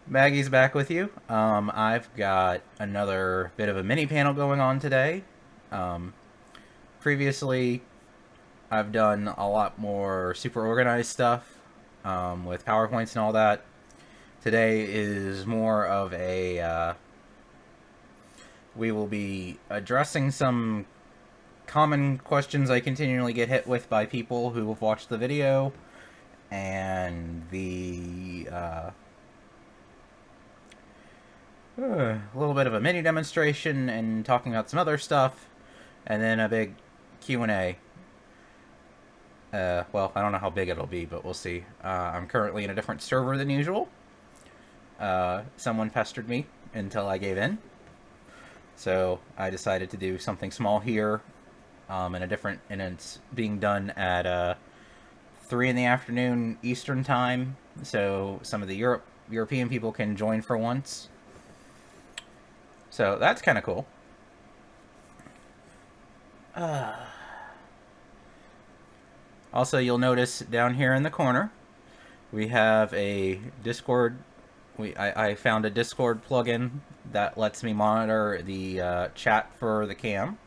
Maggie's back with you. I've got another bit of a mini panel going on today. Um, Previously, I've done a lot more super organized stuff with PowerPoints and all that. Today is more of a. We will be addressing some common questions I continually get hit with by people who have watched the video, and a little bit of a mini demonstration and talking about some other stuff, and then a big Q&A. Well, I don't know how big it'll be, but we'll see. I'm currently in a different server than usual. Someone pestered me until I gave in. So I decided to do something small here, and it's being done at 3 in the afternoon Eastern time, so some of the European people can join for once. So that's kind of cool. Also, you'll notice down here in the corner, we have a Discord. I found a Discord plugin that lets me monitor the chat for the cam,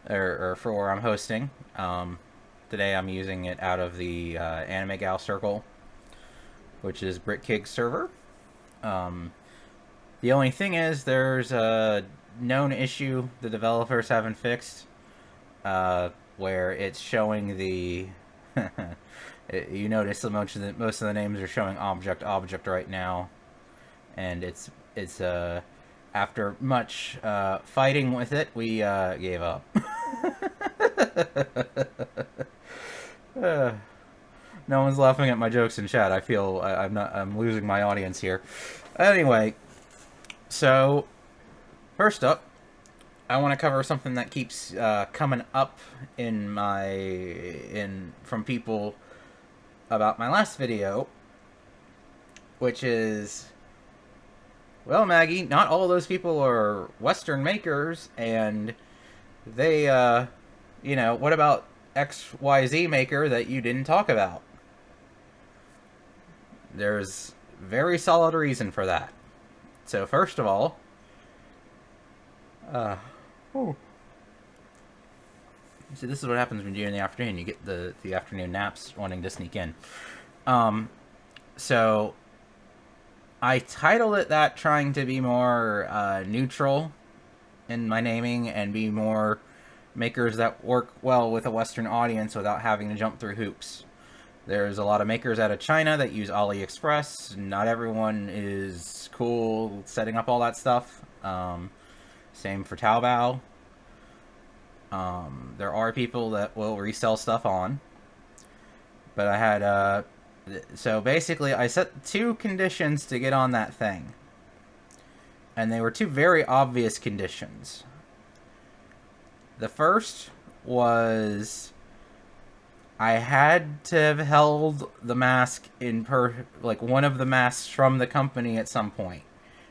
or for where I'm hosting. Today I'm using it out of the Anime Gal Circle, which is BritKig's server. The only thing is, there's a known issue the developers haven't fixed, where it's showing the. You notice most of the names are showing object right now, and it's after much fighting with it, we gave up. No one's laughing at my jokes in chat. I feel I'm losing my audience here. Anyway, so first up, I want to cover something that keeps coming up from people about my last video, which is, well, Maggie, not all those people are Western makers, and they, what about XYZ maker that you didn't talk about? There's very solid reason for that. So first of all, see, this is what happens when you're in the afternoon. You get the afternoon naps wanting to sneak in. So I titled it that, trying to be more neutral in my naming and be more makers that work well with a Western audience without having to jump through hoops. There's a lot of makers out of China that use AliExpress. Not everyone is cool setting up all that stuff. Same for Taobao. There are people that will resell stuff on. But I had, so basically I set 2 conditions to get on that thing. And they were 2 very obvious conditions. The first was I had to have held the mask one of the masks from the company at some point.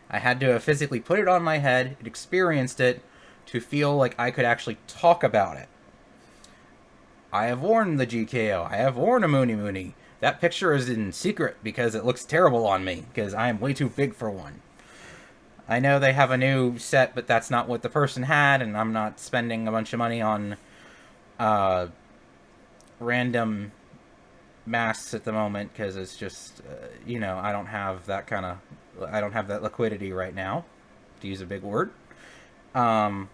I had to have physically put it on my head, experienced it, to feel like I could actually talk about it. I have worn the GKO. I have worn a Moony Moony. That picture is in secret because it looks terrible on me, because I am way too big for one. I know they have a new set, but that's not what the person had, and I'm not spending a bunch of money on random masks at the moment, because it's just, I don't have that liquidity right now, to use a big word. I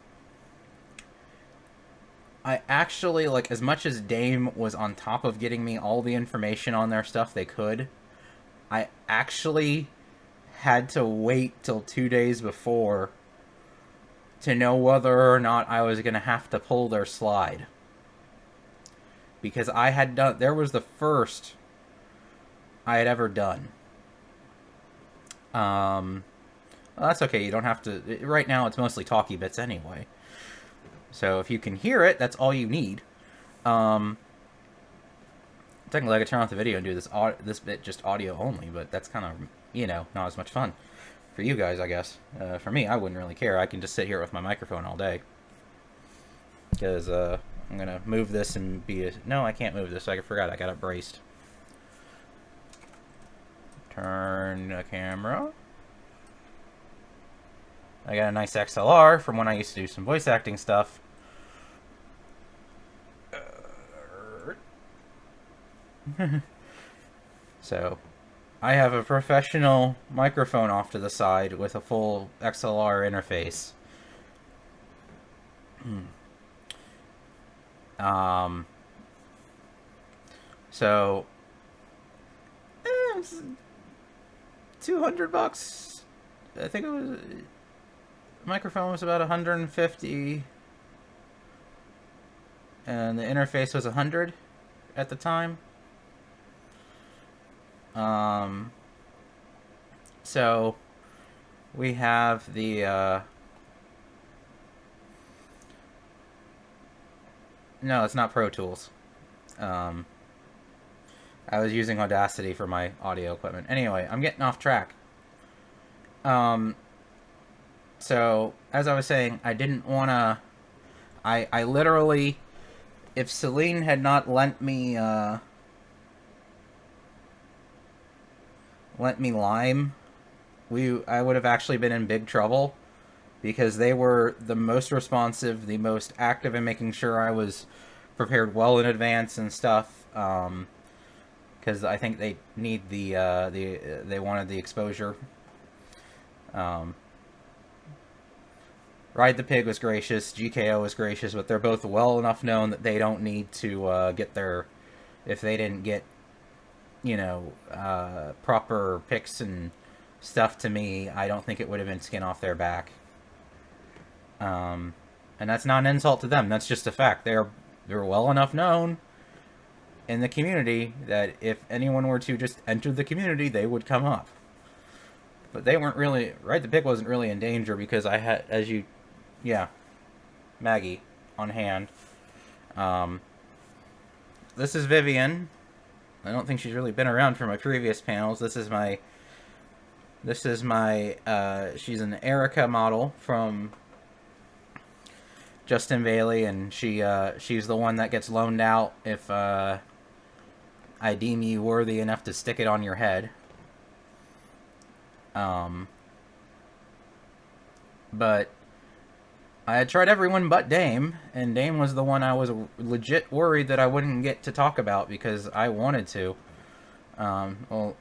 actually, as much as Dame was on top of getting me all the information on their stuff they could, I actually had to wait till 2 days before to know whether or not I was going to have to pull their slide. Because there was the first I had ever done. Well, that's okay, you don't have to, right now it's mostly talkie bits anyway. So if you can hear it, that's all you need. Technically I could turn off the video and do this bit just audio only, but that's kind of, not as much fun. For you guys, I guess. For me, I wouldn't really care. I can just sit here with my microphone all day. Because, I'm going to move this and no, I can't move this. I forgot. I got it braced. turn the camera. I got a nice XLR from when I used to do some voice acting stuff. So, I have a professional microphone off to the side with a full XLR interface. So, it's $200. I think it was. The microphone was about 150, and the interface was 100 at the time. So we have the no, it's not Pro Tools. I was using Audacity for my audio equipment. Anyway, I'm getting off track. So as I was saying, I didn't want to. I literally, if Celine had not lent me Lime, I would have actually been in big trouble, because they were the most responsive, the most active in making sure I was prepared well in advance and stuff. Because I think they need they wanted the exposure. Ride the Pig was gracious, GKO was gracious, but they're both well enough known that they don't need to get their, if they didn't get, proper pics and stuff to me, I don't think it would have been skin off their back. And that's not an insult to them. That's just a fact. They're well enough known in the community that if anyone were to just enter the community, they would come up. But they weren't really. Right, the Pig wasn't really in danger because I had, Maggie on hand. This is Vivian. I don't think she's really been around for my previous panels. This is my. She's an Erica model from Justin Bailey, and she's the one that gets loaned out if I deem you worthy enough to stick it on your head. But I had tried everyone but Dame, and Dame was the one I was legit worried that I wouldn't get to talk about because I wanted to. Well,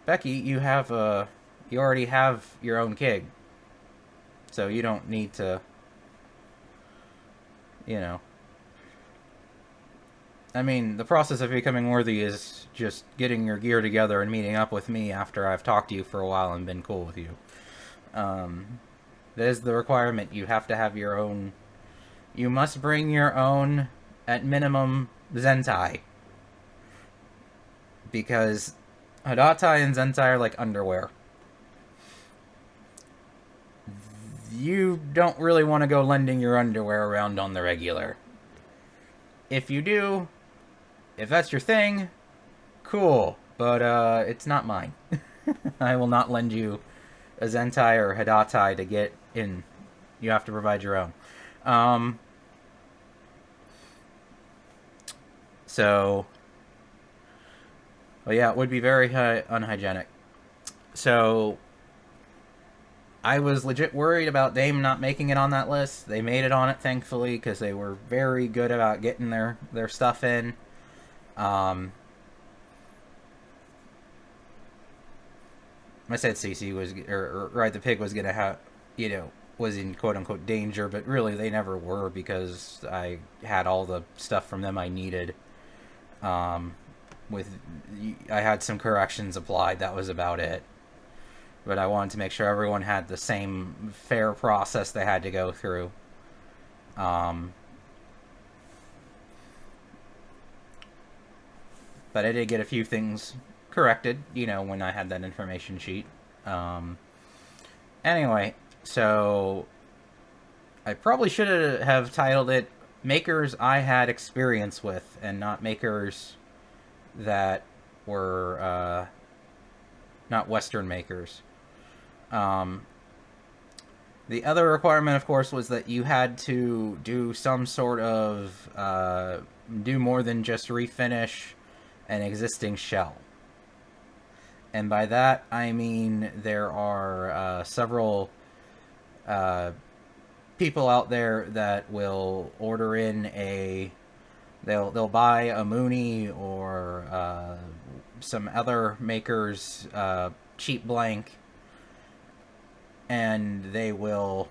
Becky, you already have your own Kig, so you don't need to, I mean, the process of becoming worthy is just getting your gear together and meeting up with me after I've talked to you for a while and been cool with you. That is the requirement. You have to have your own. You must bring your own, at minimum, Zentai. Because Hadatai and Zentai are like underwear. You don't really want to go lending your underwear around on the regular. If you do, if that's your thing, cool. But it's not mine. I will not lend you a Zentai or Hadatai to get in. You have to provide your own. Well, yeah, it would be very unhygienic. So, I was legit worried about Dame not making it on that list. They made it on it, thankfully, because they were very good about getting their stuff in. I said Cece was, or Ride the Pig was going to have, was in quote-unquote danger, but really they never were because I had all the stuff from them I needed. I had some corrections applied, that was about it. But I wanted to make sure everyone had the same fair process they had to go through. But I did get a few things corrected, when I had that information sheet. Anyway, so I probably should have titled it Makers I Had Experience With, and not makers that were not Western makers. The other requirement, of course, was that you had to do some sort of do more than just refinish an existing shell. And by that, I mean there are several people out there that will order in a... They'll buy a Mooney or some other maker's cheap blank, and they will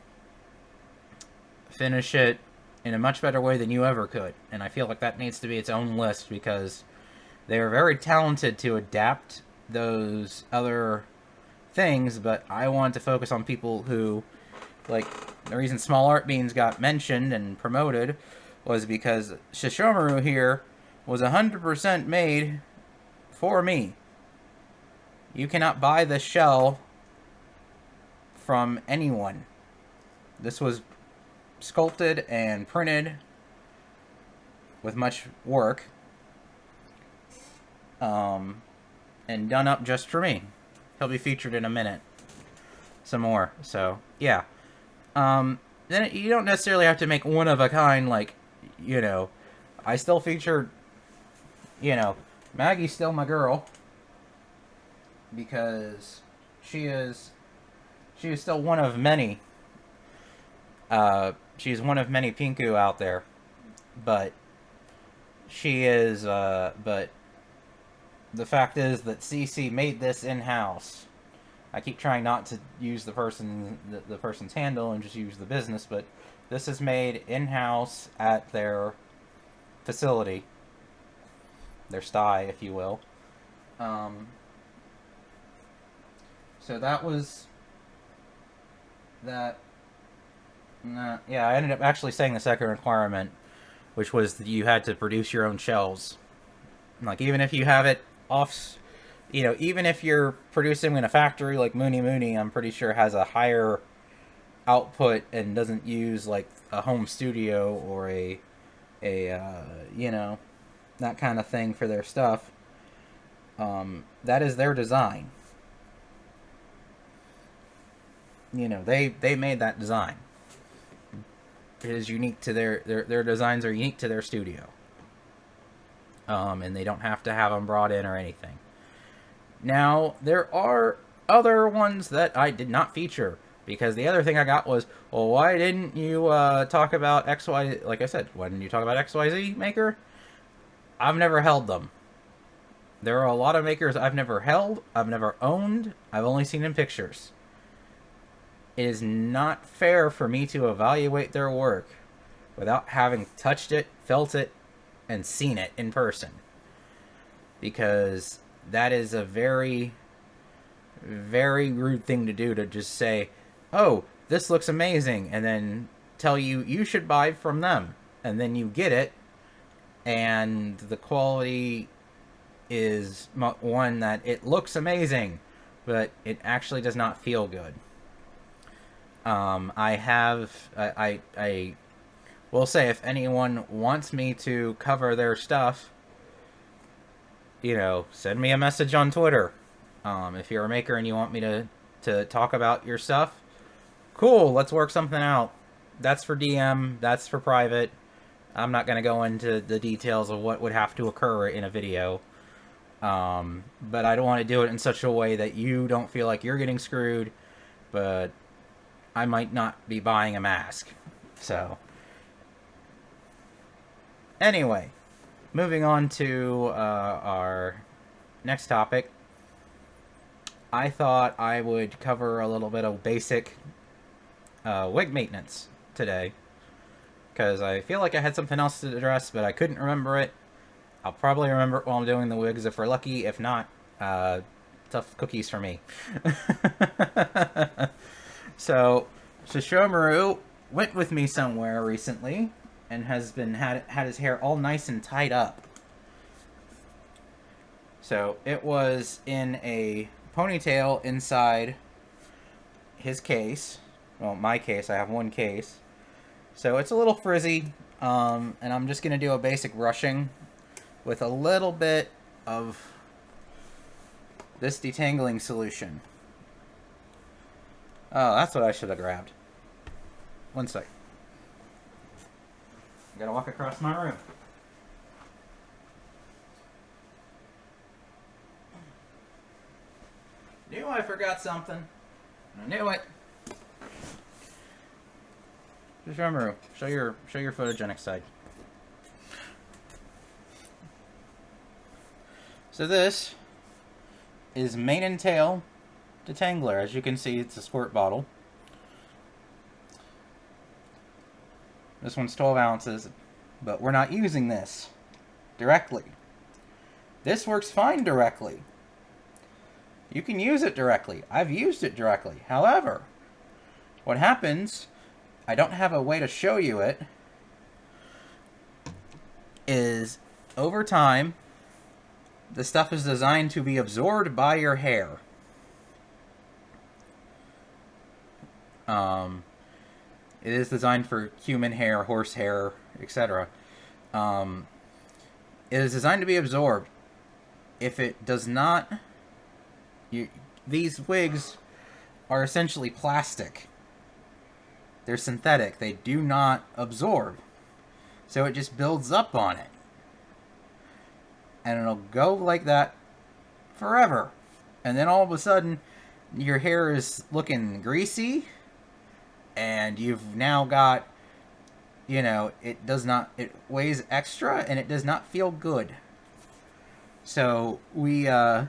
finish it in a much better way than you ever could. And I feel like that needs to be its own list, because they are very talented to adapt those other things, but I want to focus on people who, like, the reason Small Art Beans got mentioned and promoted was because Shishomaru here was 100% made for me. You cannot buy the shell from anyone. This was sculpted and printed with much work, and done up just for me. He'll be featured in a minute. Some more. So, yeah. Then you don't necessarily have to make one of a kind, like, you know, I still featured, you know, Maggie's still my girl, because she is still one of many. She's one of many Pinku out there, but she is, but the fact is that CC made this in-house. I keep trying not to use the person's handle and just use the business, but this is made in-house at their facility, their sty, if you will. So that was that. Yeah, I ended up actually saying the second requirement, which was that you had to produce your own shells. Like, even if you have it off, you know, even if you're producing in a factory like Mooney, I'm pretty sure has a higher output and doesn't use like a home studio or a you know, that kind of thing for their stuff. That is their design. You know, they made that design. It is unique to their designs are unique to their studio. And they don't have to have them brought in or anything. Now, there are other ones that I did not feature, because the other thing I got was, well, why didn't you talk about XY? Like I said, why didn't you talk about XYZ maker? I've never held them. There are a lot of makers I've never held, I've never owned, I've only seen in pictures. It is not fair for me to evaluate their work without having touched it, felt it, and seen it in person. Because that is a very, very rude thing to do, to just say, oh, this looks amazing, and then tell you you should buy from them. And then you get it, and the quality is one that it looks amazing, but it actually does not feel good. I will say, if anyone wants me to cover their stuff, you know, send me a message on Twitter. If you're a maker and you want me to talk about your stuff, cool, let's work something out. That's for DM, that's for private. I'm not going to go into the details of what would have to occur in a video. But I don't want to do it in such a way that you don't feel like you're getting screwed, but I might not be buying a mask. So, anyway, moving on to our next topic. I thought I would cover a little bit of basic wig maintenance today, because I feel like I had something else to address, but I couldn't remember it. I'll probably remember it while I'm doing the wigs if we're lucky. If not, tough cookies for me. So, Shishomaru went with me somewhere recently and has been had his hair all nice and tied up. So it was in a ponytail inside his case. Well, my case. I have one case. So it's a little frizzy, and I'm just going to do a basic brushing with a little bit of this detangling solution. Oh, that's what I should have grabbed. One sec. I gotta walk across my room. Knew I forgot something. I knew it. Just remember, show your photogenic side. So this is mane and tail Detangler. As you can see, it's a squirt bottle. This one's 12 ounces, but we're not using this directly. This works fine directly. You can use it directly. I've used it directly. However, what happens, I don't have a way to show you it, is over time, the stuff is designed to be absorbed by your hair. It is designed for human hair, horse hair, etc. It is designed to be absorbed. If it does not, these wigs are essentially plastic. They're synthetic. They do not absorb. So it just builds up on it. And it'll go like that forever. And then all of a sudden, your hair is looking greasy. And you've now got, you know, it weighs extra and it does not feel good. So I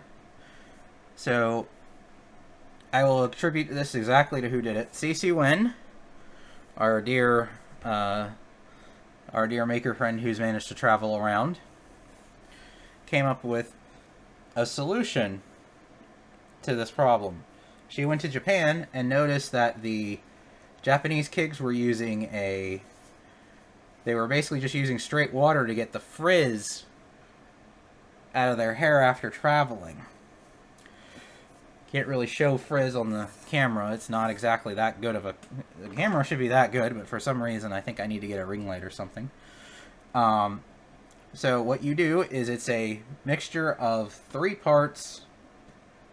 will attribute this exactly to who did it. Cece Wen, our dear maker friend who's managed to travel around, came up with a solution to this problem. She went to Japan and noticed that the Japanese kids were using they were basically just using straight water to get the frizz out of their hair after traveling. Can't really show frizz on the camera. It's not exactly that good of a... The camera should be that good, but for some reason I think I need to get a ring light or something. So what you do is it's a mixture of 3 parts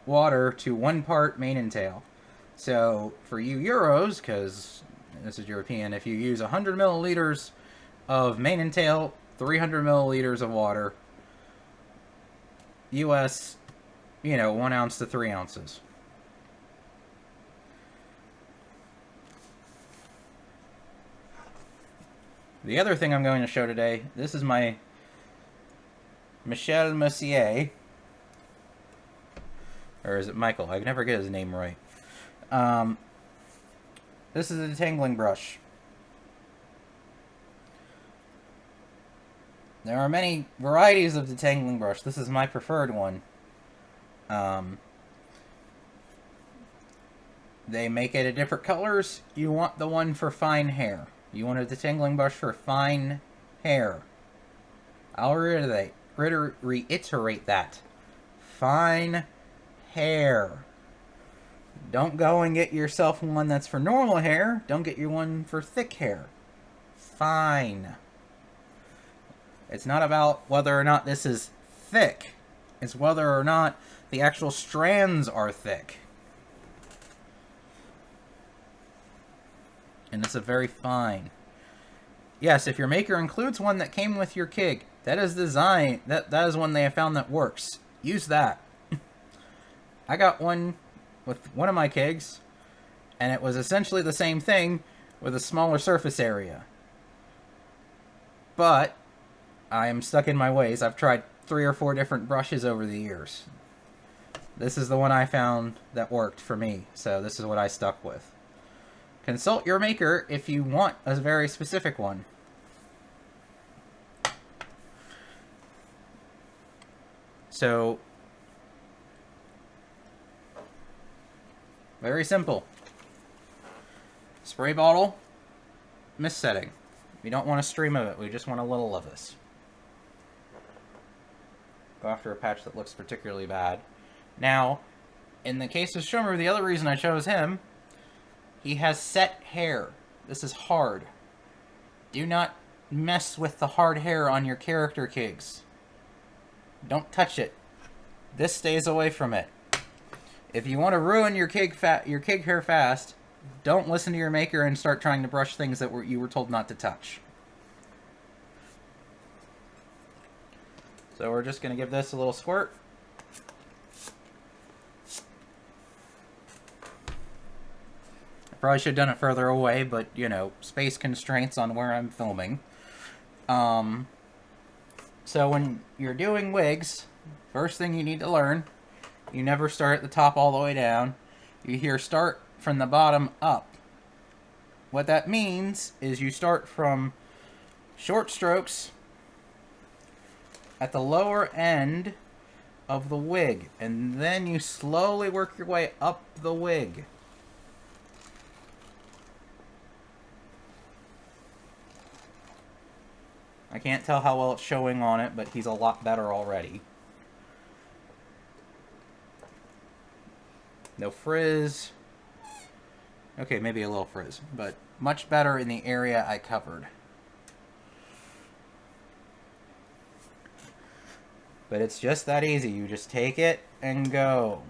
water to 1 part mane and tail. So for you Euros, because this is European, if you use 100 milliliters of mane and tail, 300 milliliters of water, US, 1 ounce to 3 ounces. The other thing I'm going to show today, this is my Michel Mercier, or is it Michael? I can never get his name right. This is a detangling brush. There are many varieties of detangling brush. This is my preferred one. They make it in different colors. You want the one for fine hair. You want a detangling brush for fine hair. I'll reiterate that. Fine hair. Don't go and get yourself one that's for normal hair. Don't get you one for thick hair. Fine. It's not about whether or not this is thick. It's whether or not the actual strands are thick. And it's a very fine. Yes, if your maker includes one that came with your Kig, that is design. That is one they have found that works. Use that. I got one with one of my Kigs, and it was essentially the same thing with a smaller surface area. But I am stuck in my ways. I've tried 3 or 4 different brushes over the years. This is the one I found that worked for me, so this is what I stuck with. Consult your maker if you want a very specific one. So, very simple. Spray bottle, mist setting. We don't want a stream of it, we just want a little of this. Go after a patch that looks particularly bad. Now, in the case of Schumer, the other reason I chose him, he has set hair. This is hard. Do not mess with the hard hair on your character Kigs. Don't touch it. This stays away from it. If you want to ruin your Kig hair fast, don't listen to your maker and start trying to brush things that you were told not to touch. So we're just going to give this a little squirt. Probably should have done it further away, but, you know, space constraints on where I'm filming. So when you're doing wigs, first thing you need to learn, you never start at the top all the way down. You hear start from the bottom up. What that means is you start from short strokes at the lower end of the wig, and then you slowly work your way up the wig. I can't tell how well it's showing on it, but he's a lot better already. No frizz. Okay, maybe a little frizz, but much better in the area I covered. But it's just that easy. You just take it and go.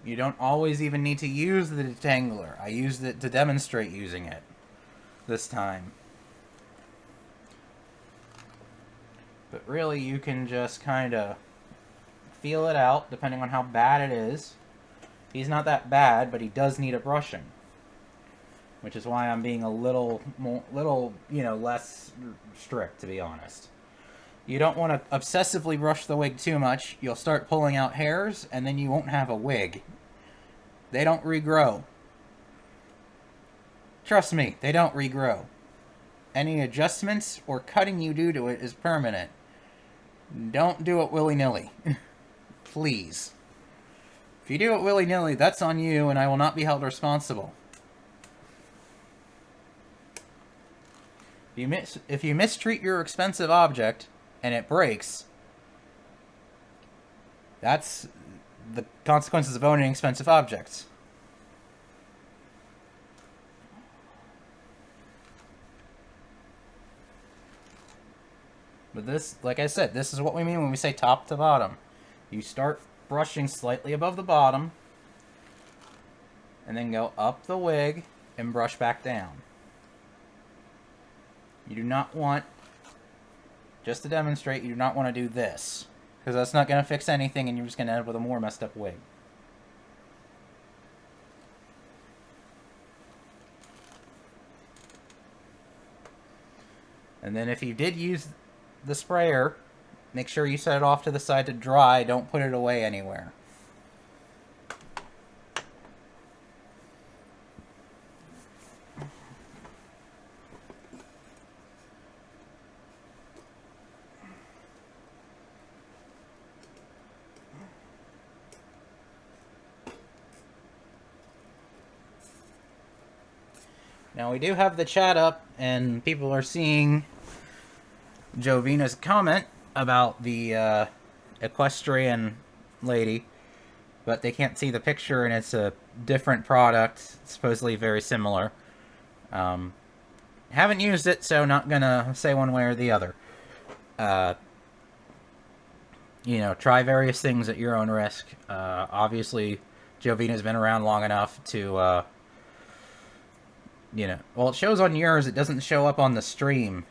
You don't always even need to use the detangler. I used it to demonstrate using it this time. But really, you can just kind of feel it out, depending on how bad it is. He's not that bad, but he does need a brushing. Which is why I'm being a little, you know, less strict, to be honest. You don't want to obsessively brush the wig too much. You'll start pulling out hairs, and then you won't have a wig. They don't regrow. Trust me, they don't regrow. Any adjustments or cutting you do to it is permanent. Don't do it willy-nilly. Please. If you do it willy-nilly, that's on you, and I will not be held responsible. If you mistreat your expensive object, and it breaks, that's the consequences of owning expensive objects. But this, like I said, this is what we mean when we say top to bottom. You start brushing slightly above the bottom, and then go up the wig and brush back down. You do not want, just to demonstrate, you do not want to do this, because that's not going to fix anything, and you're just going to end up with a more messed up wig. And then if you did use the sprayer, make sure you set it off to the side to dry. Don't put it away anywhere. Now we do have the chat up, and people are seeing Jovina's comment about the equestrian lady, but they can't see the picture, and it's a different product, supposedly very similar. Haven't used it, so not gonna say one way or the other. You know, try various things at your own risk. Obviously, Jovina's been around long enough to, you know, well, it shows on yours, it doesn't show up on the stream.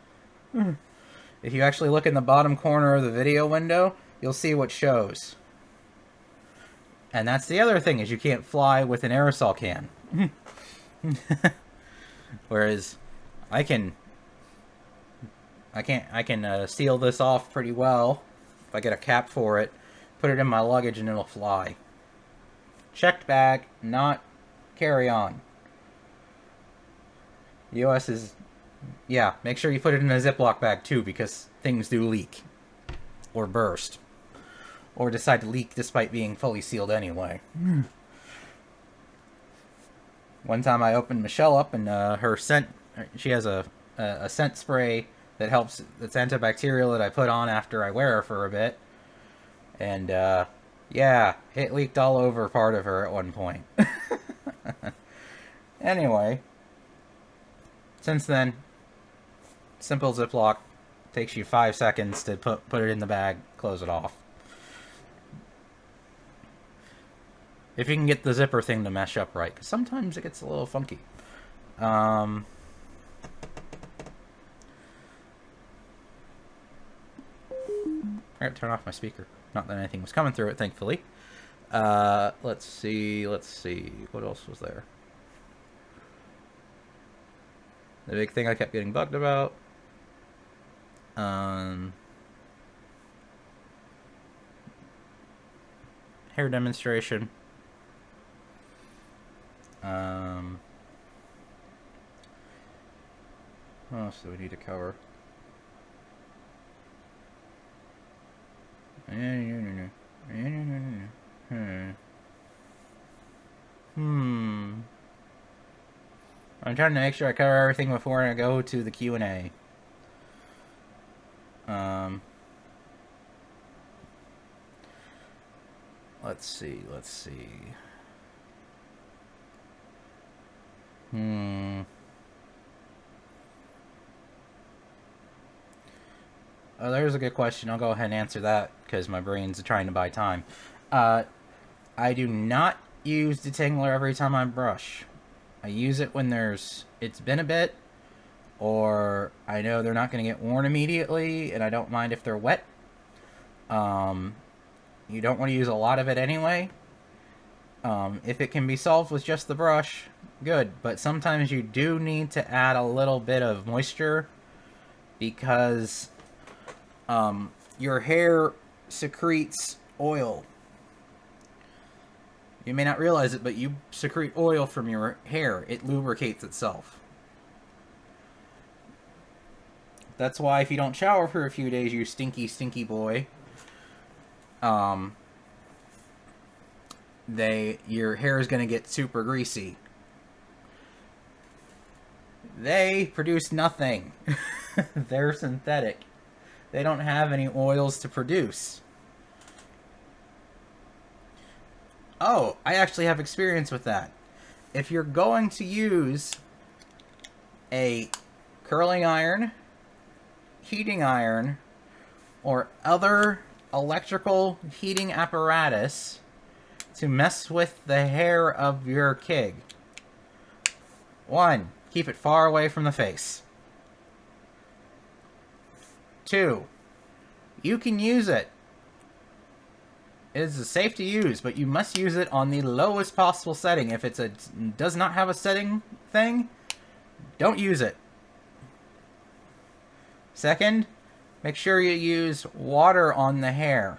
If you actually look in the bottom corner of the video window, you'll see what shows. And that's the other thing, is you can't fly with an aerosol can. Whereas I can seal this off pretty well if I get a cap for it, put it in my luggage, and it'll fly. Checked bag, not carry-on. US is, yeah, make sure you put it in a Ziploc bag too, because things do leak. Or burst. Or decide to leak despite being fully sealed anyway. One time I opened Michelle up, and her scent, she has a scent spray that helps, that's antibacterial, that I put on after I wear her for a bit. And, yeah, it leaked all over part of her at one point. Anyway. Since then, simple Ziploc, takes you 5 seconds to put it in the bag, close it off. If you can get the zipper thing to mesh up right, because sometimes it gets a little funky. I forgot to turn off my speaker. Not that anything was coming through it, thankfully. Let's see. What else was there? The big thing I kept getting bugged about. Hair demonstration. What else do we need to cover? I'm trying to make sure I cover everything before I go to the Q&A. Let's see. Oh, there's a good question. I'll go ahead and answer that because my brain's trying to buy time. I do not use Detangler every time I brush. I use it when it's been a bit, or I know they're not going to get worn immediately, and I don't mind if they're wet. You don't want to use a lot of it anyway. If it can be solved with just the brush, good. But sometimes you do need to add a little bit of moisture because your hair secretes oil. You may not realize it, but you secrete oil from your hair. It lubricates itself. That's why if you don't shower for a few days, you stinky, stinky boy, your hair is going to get super greasy. They produce nothing. They're synthetic. They don't have any oils to produce. Oh, I actually have experience with that. If you're going to use a curling iron, heating iron, or other electrical heating apparatus to mess with the hair of your Kig, 1, keep it far away from the face. 2, you can use it. It is safe to use, but you must use it on the lowest possible setting. If it does not have a setting thing, don't use it. Second, make sure you use water on the hair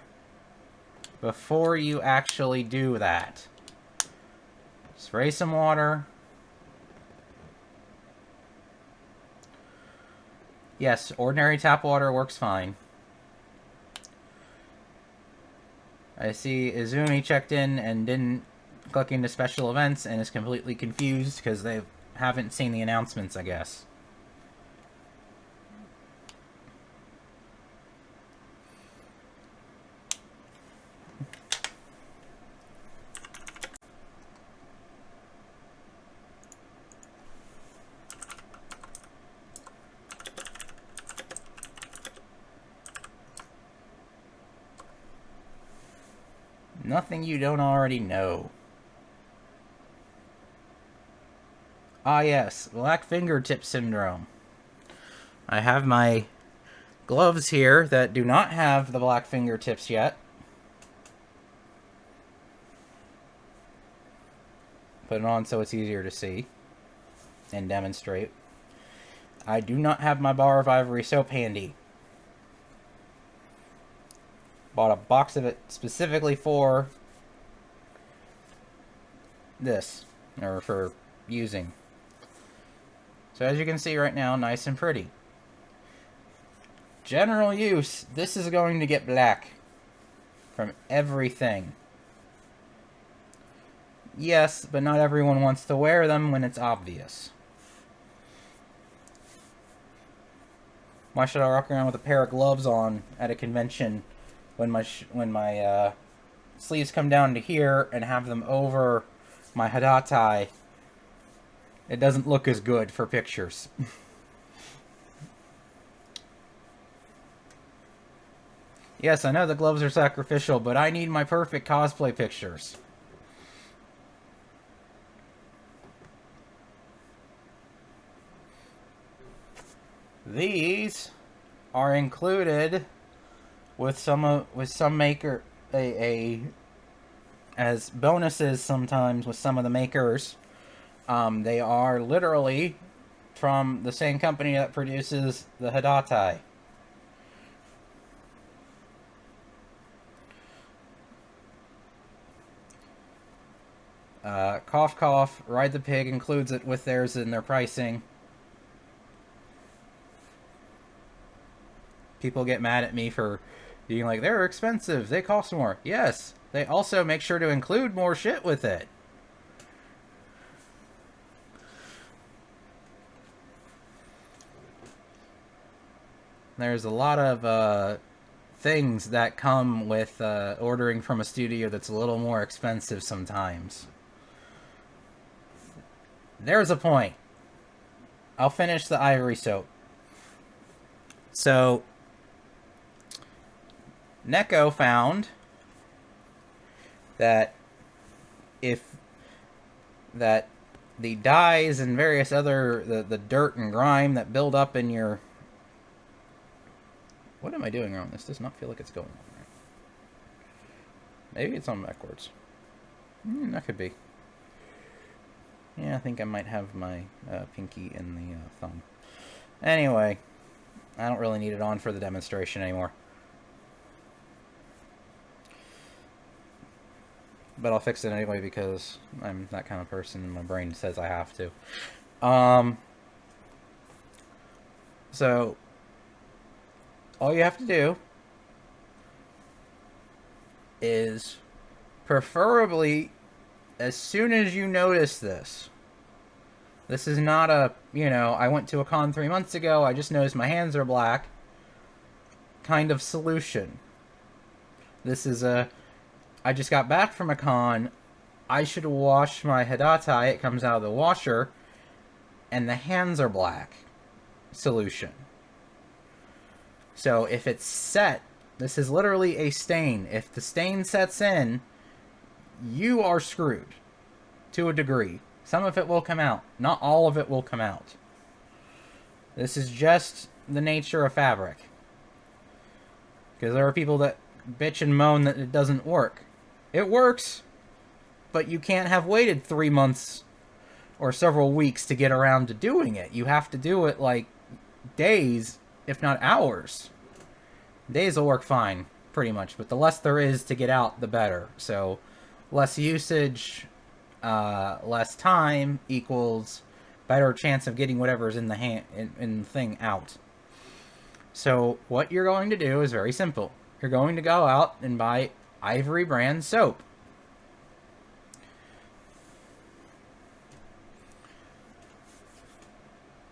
before you actually do that. Spray some water. Yes, ordinary tap water works fine. I see Izumi checked in and didn't click into special events and is completely confused because they haven't seen the announcements, I guess. Nothing you don't already know. Ah yes, black fingertip syndrome. I have my gloves here that do not have the black fingertips yet. Put it on so it's easier to see and demonstrate. I do not have my bar of ivory soap handy. Bought a box of it specifically for this, or for using. So as you can see right now, nice and pretty. General use, this is going to get black from everything. Yes, but not everyone wants to wear them when it's obvious. Why should I walk around with a pair of gloves on at a convention when my sleeves come down to here and have them over my Haddad tie? It doesn't look as good for pictures. Yes, I know the gloves are sacrificial, but I need my perfect cosplay pictures. These are included with some maker as bonuses sometimes with some of the makers. They are literally from the same company that produces the Haddad. Cough Cough, Ride the Pig includes it with theirs in their pricing. People get mad at me for being like, they're expensive, they cost more. Yes, they also make sure to include more shit with it. There's a lot of things that come with ordering from a studio that's a little more expensive sometimes. There's a point. I'll finish the ivory soap. So, Neko found that that the dyes and various other the dirt and grime that build up in your... What am I doing wrong? This does not feel like it's going on right. Maybe it's on backwards. That could be. Yeah, I think I might have my pinky in the thumb. Anyway, I don't really need it on for the demonstration anymore. But I'll fix it anyway because I'm that kind of person and my brain says I have to. So, all you have to do is preferably as soon as you notice this. This is not a, I went to a con 3 months ago, I just noticed my hands are black kind of solution. This is a, I just got back from a con, I should wash my Haddad, it comes out of the washer, and the hands are black solution. So if it's set, this is literally a stain. If the stain sets in, you are screwed to a degree. Some of it will come out. Not all of it will come out. This is just the nature of fabric. Because there are people that bitch and moan that it doesn't work. It works, but you can't have waited 3 months or several weeks to get around to doing it. You have to do it like days, if not hours. Days will work fine, pretty much, but the less there is to get out, the better. So, less usage, less time equals better chance of getting whatever's in the in the thing out. So, what you're going to do is very simple. You're going to go out and buy Ivory brand soap.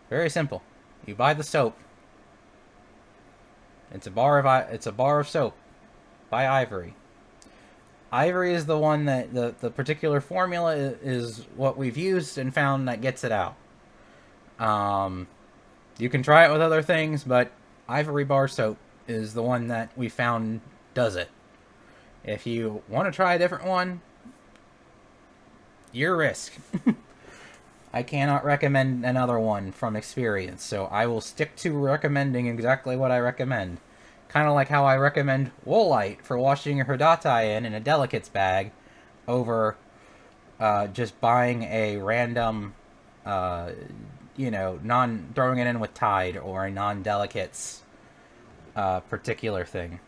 Very simple. You buy the soap. It's a bar of soap by Ivory. Ivory is the one that the particular formula is what we've used and found that gets it out. You can try it with other things, but Ivory bar soap is the one that we found does it. If you want to try a different one, your risk. I cannot recommend another one from experience, so I will stick to recommending exactly what I recommend. Kind of like how I recommend Woolite for washing your Haddad in a delicates bag over just buying a random, throwing it in with Tide or a non-delicates particular thing.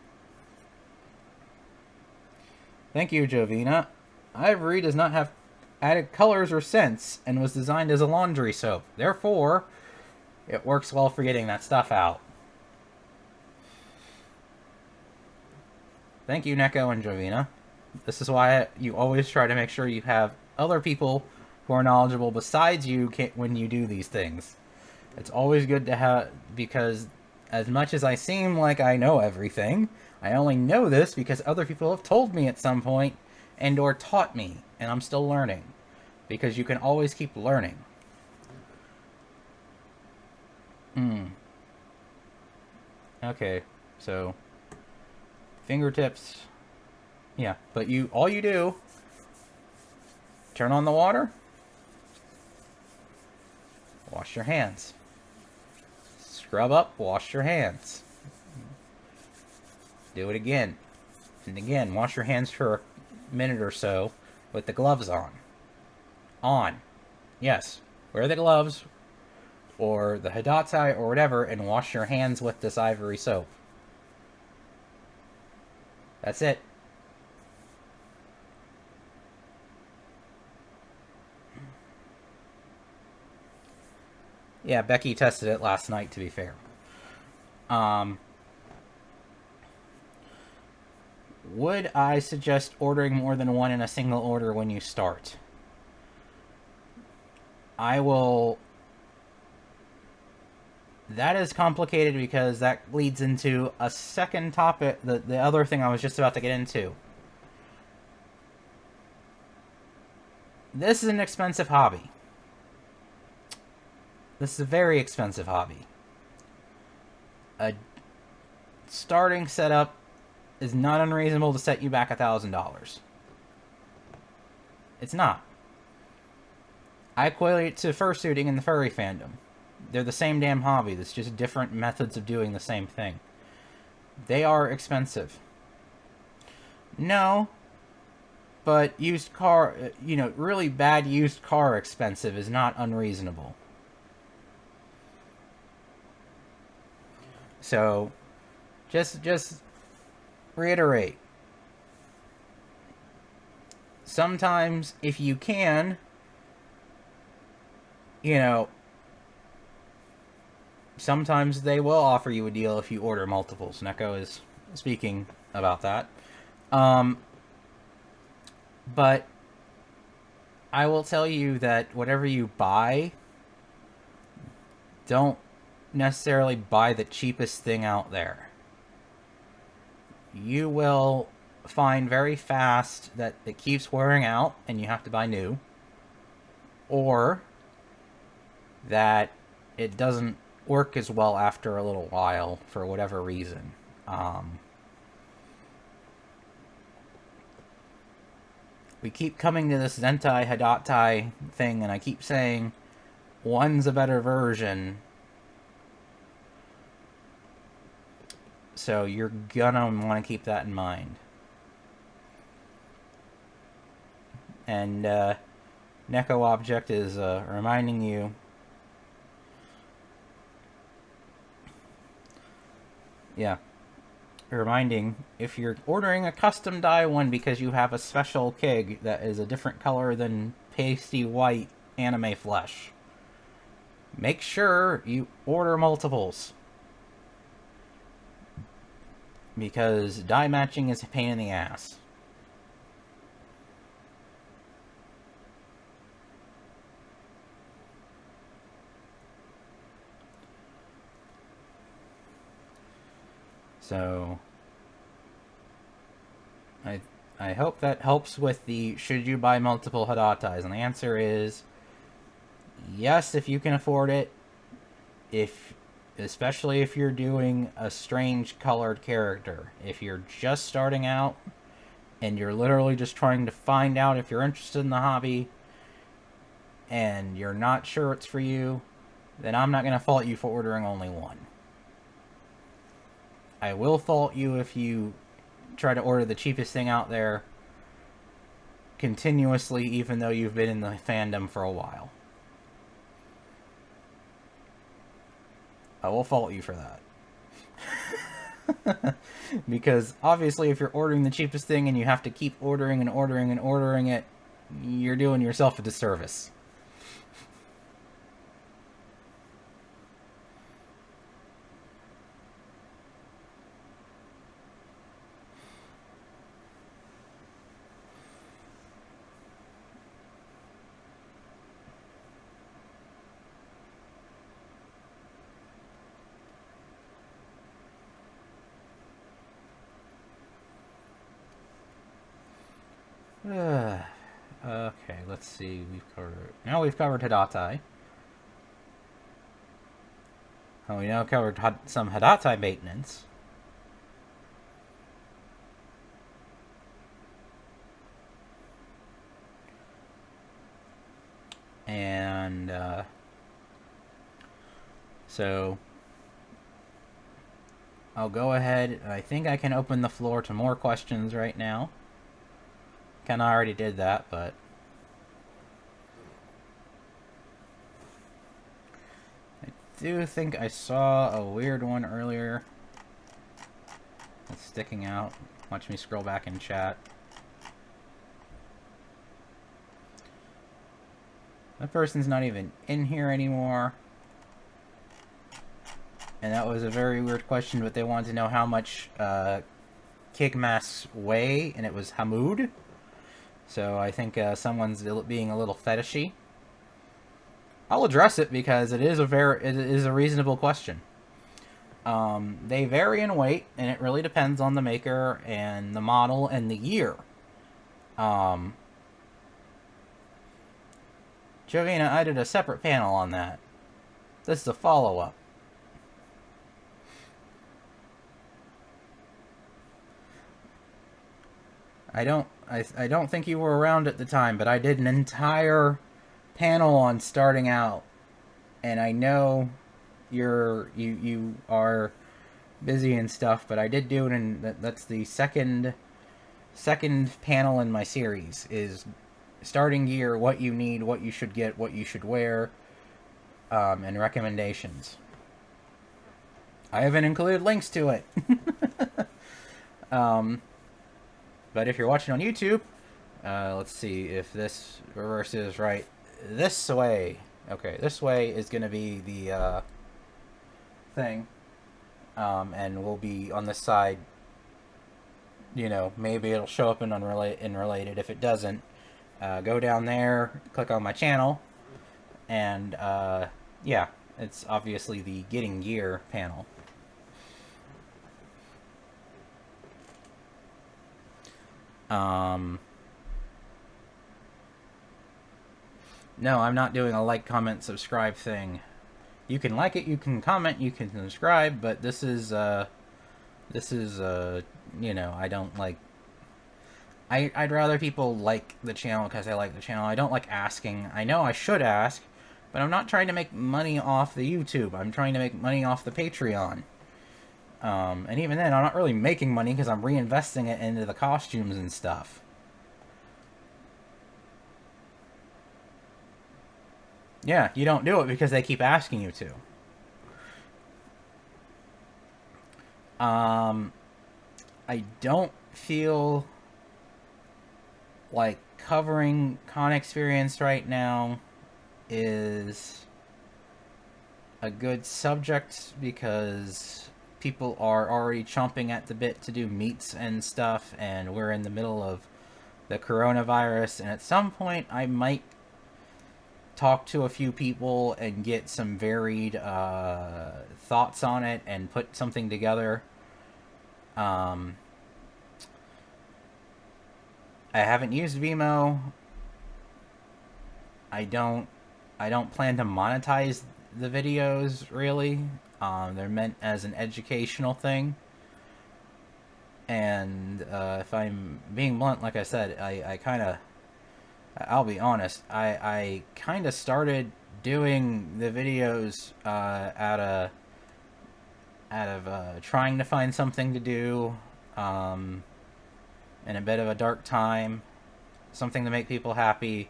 Thank you, Jovina. Ivory does not have added colors or scents and was designed as a laundry soap. Therefore, it works well for getting that stuff out. Thank you, Neko and Jovina. This is why you always try to make sure you have other people who are knowledgeable besides you when you do these things. It's always good to have, because as much as I seem like I know everything, I only know this because other people have told me at some point and or taught me, and I'm still learning. Because you can always keep learning. Okay, so fingertips. Yeah, but all you do, turn on the water, wash your hands. Scrub up, wash your hands. Do it again. And again, wash your hands for a minute or so with the gloves on. Yes. Wear the gloves. or the Hadatai or whatever and wash your hands with this ivory soap. That's it. Yeah, Becky tested it last night, to be fair. Would I suggest ordering more than one in a single order when you start? I will... That is complicated because that leads into a second topic, the other thing I was just about to get into. This is an expensive hobby. This is a very expensive hobby. A starting setup is not unreasonable to set you back $1,000. It's not. I equate it to fursuiting in the furry fandom. They're the same damn hobby. It's just different methods of doing the same thing. They are expensive. No, but used car, really bad used car expensive is not unreasonable. So, just reiterate. Sometimes, if you can, sometimes they will offer you a deal if you order multiples. Neko is speaking about that. But I will tell you that whatever you buy, don't necessarily buy the cheapest thing out there. You will find very fast that it keeps wearing out and you have to buy new. Or that it doesn't work as well after a little while for whatever reason. We keep coming to this Zentai Hadatai thing, and I keep saying one's a better version. So you're gonna want to keep that in mind. And Neko Object is reminding you. Yeah. Reminding, if you're ordering a custom dye one because you have a special Kig that is a different color than pasty white anime flesh, make sure you order multiples. Because dye matching is a pain in the ass. So, I hope that helps with the should you buy multiple Hadatais, and the answer is yes if you can afford it, especially if you're doing a strange colored character. If you're just starting out and you're literally just trying to find out if you're interested in the hobby and you're not sure it's for you, then I'm not going to fault you for ordering only one. I will fault you if you try to order the cheapest thing out there continuously, even though you've been in the fandom for a while. I will fault you for that. Because obviously if you're ordering the cheapest thing and you have to keep ordering and ordering and ordering it, you're doing yourself a disservice. Okay, let's see. We've covered Hadatai. Oh, we now covered some Hadatai maintenance. And so I'll go ahead. I think I can open the floor to more questions right now. Ken already did that, but I do think I saw a weird one earlier. It's sticking out. Watch me scroll back in chat. That person's not even in here anymore. And that was a very weird question, but they wanted to know how much Kig masks weigh, and it was Hamoud. So I think someone's being a little fetishy. I'll address it because it is a reasonable question. They vary in weight, and it really depends on the maker and the model and the year. Jovina, I did a separate panel on that. This is a follow-up. I don't think you were around at the time, but I did an entire panel on starting out, and I know you are busy and stuff, but I did do it, and that's the second panel in my series, is starting gear, what you need, what you should get, what you should wear, and recommendations. I haven't included links to it. But if you're watching on YouTube, let's see if this reverse is right. This way. Okay, this way is going to be the thing. And we'll be on this side. You know, maybe it'll show up in Unrelated. If it doesn't, go down there, click on my channel, and yeah, it's obviously the Getting Gear panel. No, I'm not doing a like, comment, subscribe thing. You can like it, you can comment, you can subscribe, but this is, you know, I don't like... I'd rather people like the channel because I like the channel. I don't like asking. I know I should ask, but I'm not trying to make money off the YouTube. I'm trying to make money off the Patreon. And even then, I'm not really making money because I'm reinvesting it into the costumes and stuff. Yeah, you don't do it because they keep asking you to. I don't feel like covering con experience right now is a good subject because people are already chomping at the bit to do meets and stuff, and we're in the middle of the coronavirus, and at some point I might talk to a few people and get some varied thoughts on it and put something together. I haven't used Vimeo. I don't plan to monetize the videos, really. They're meant as an educational thing. And if I'm being blunt, like I said, I kind of... I'll be honest, I kind of started doing the videos out of trying to find something to do in a bit of a dark time, something to make people happy,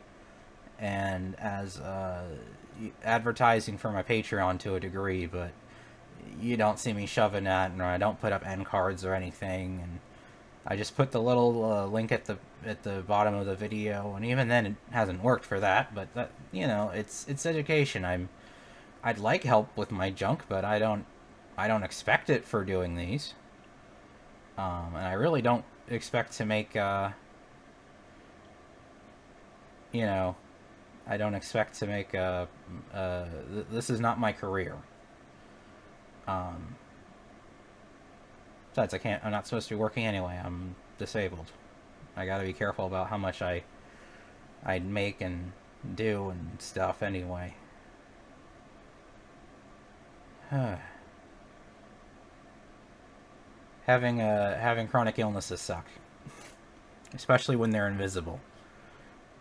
and as advertising for my Patreon to a degree, but you don't see me shoving that, and I don't put up end cards or anything, and I just put the little link at the bottom of the video, and even then it hasn't worked for that, but that, you know, it's education. I'd like help with my junk, but I don't expect it for doing these. And I really don't expect to make you know, I don't expect to make this is not my career. Besides, I'm not supposed to be working anyway. I'm disabled. I gotta be careful about how much I'd make and do and stuff anyway. Having chronic illnesses suck. Especially when they're invisible.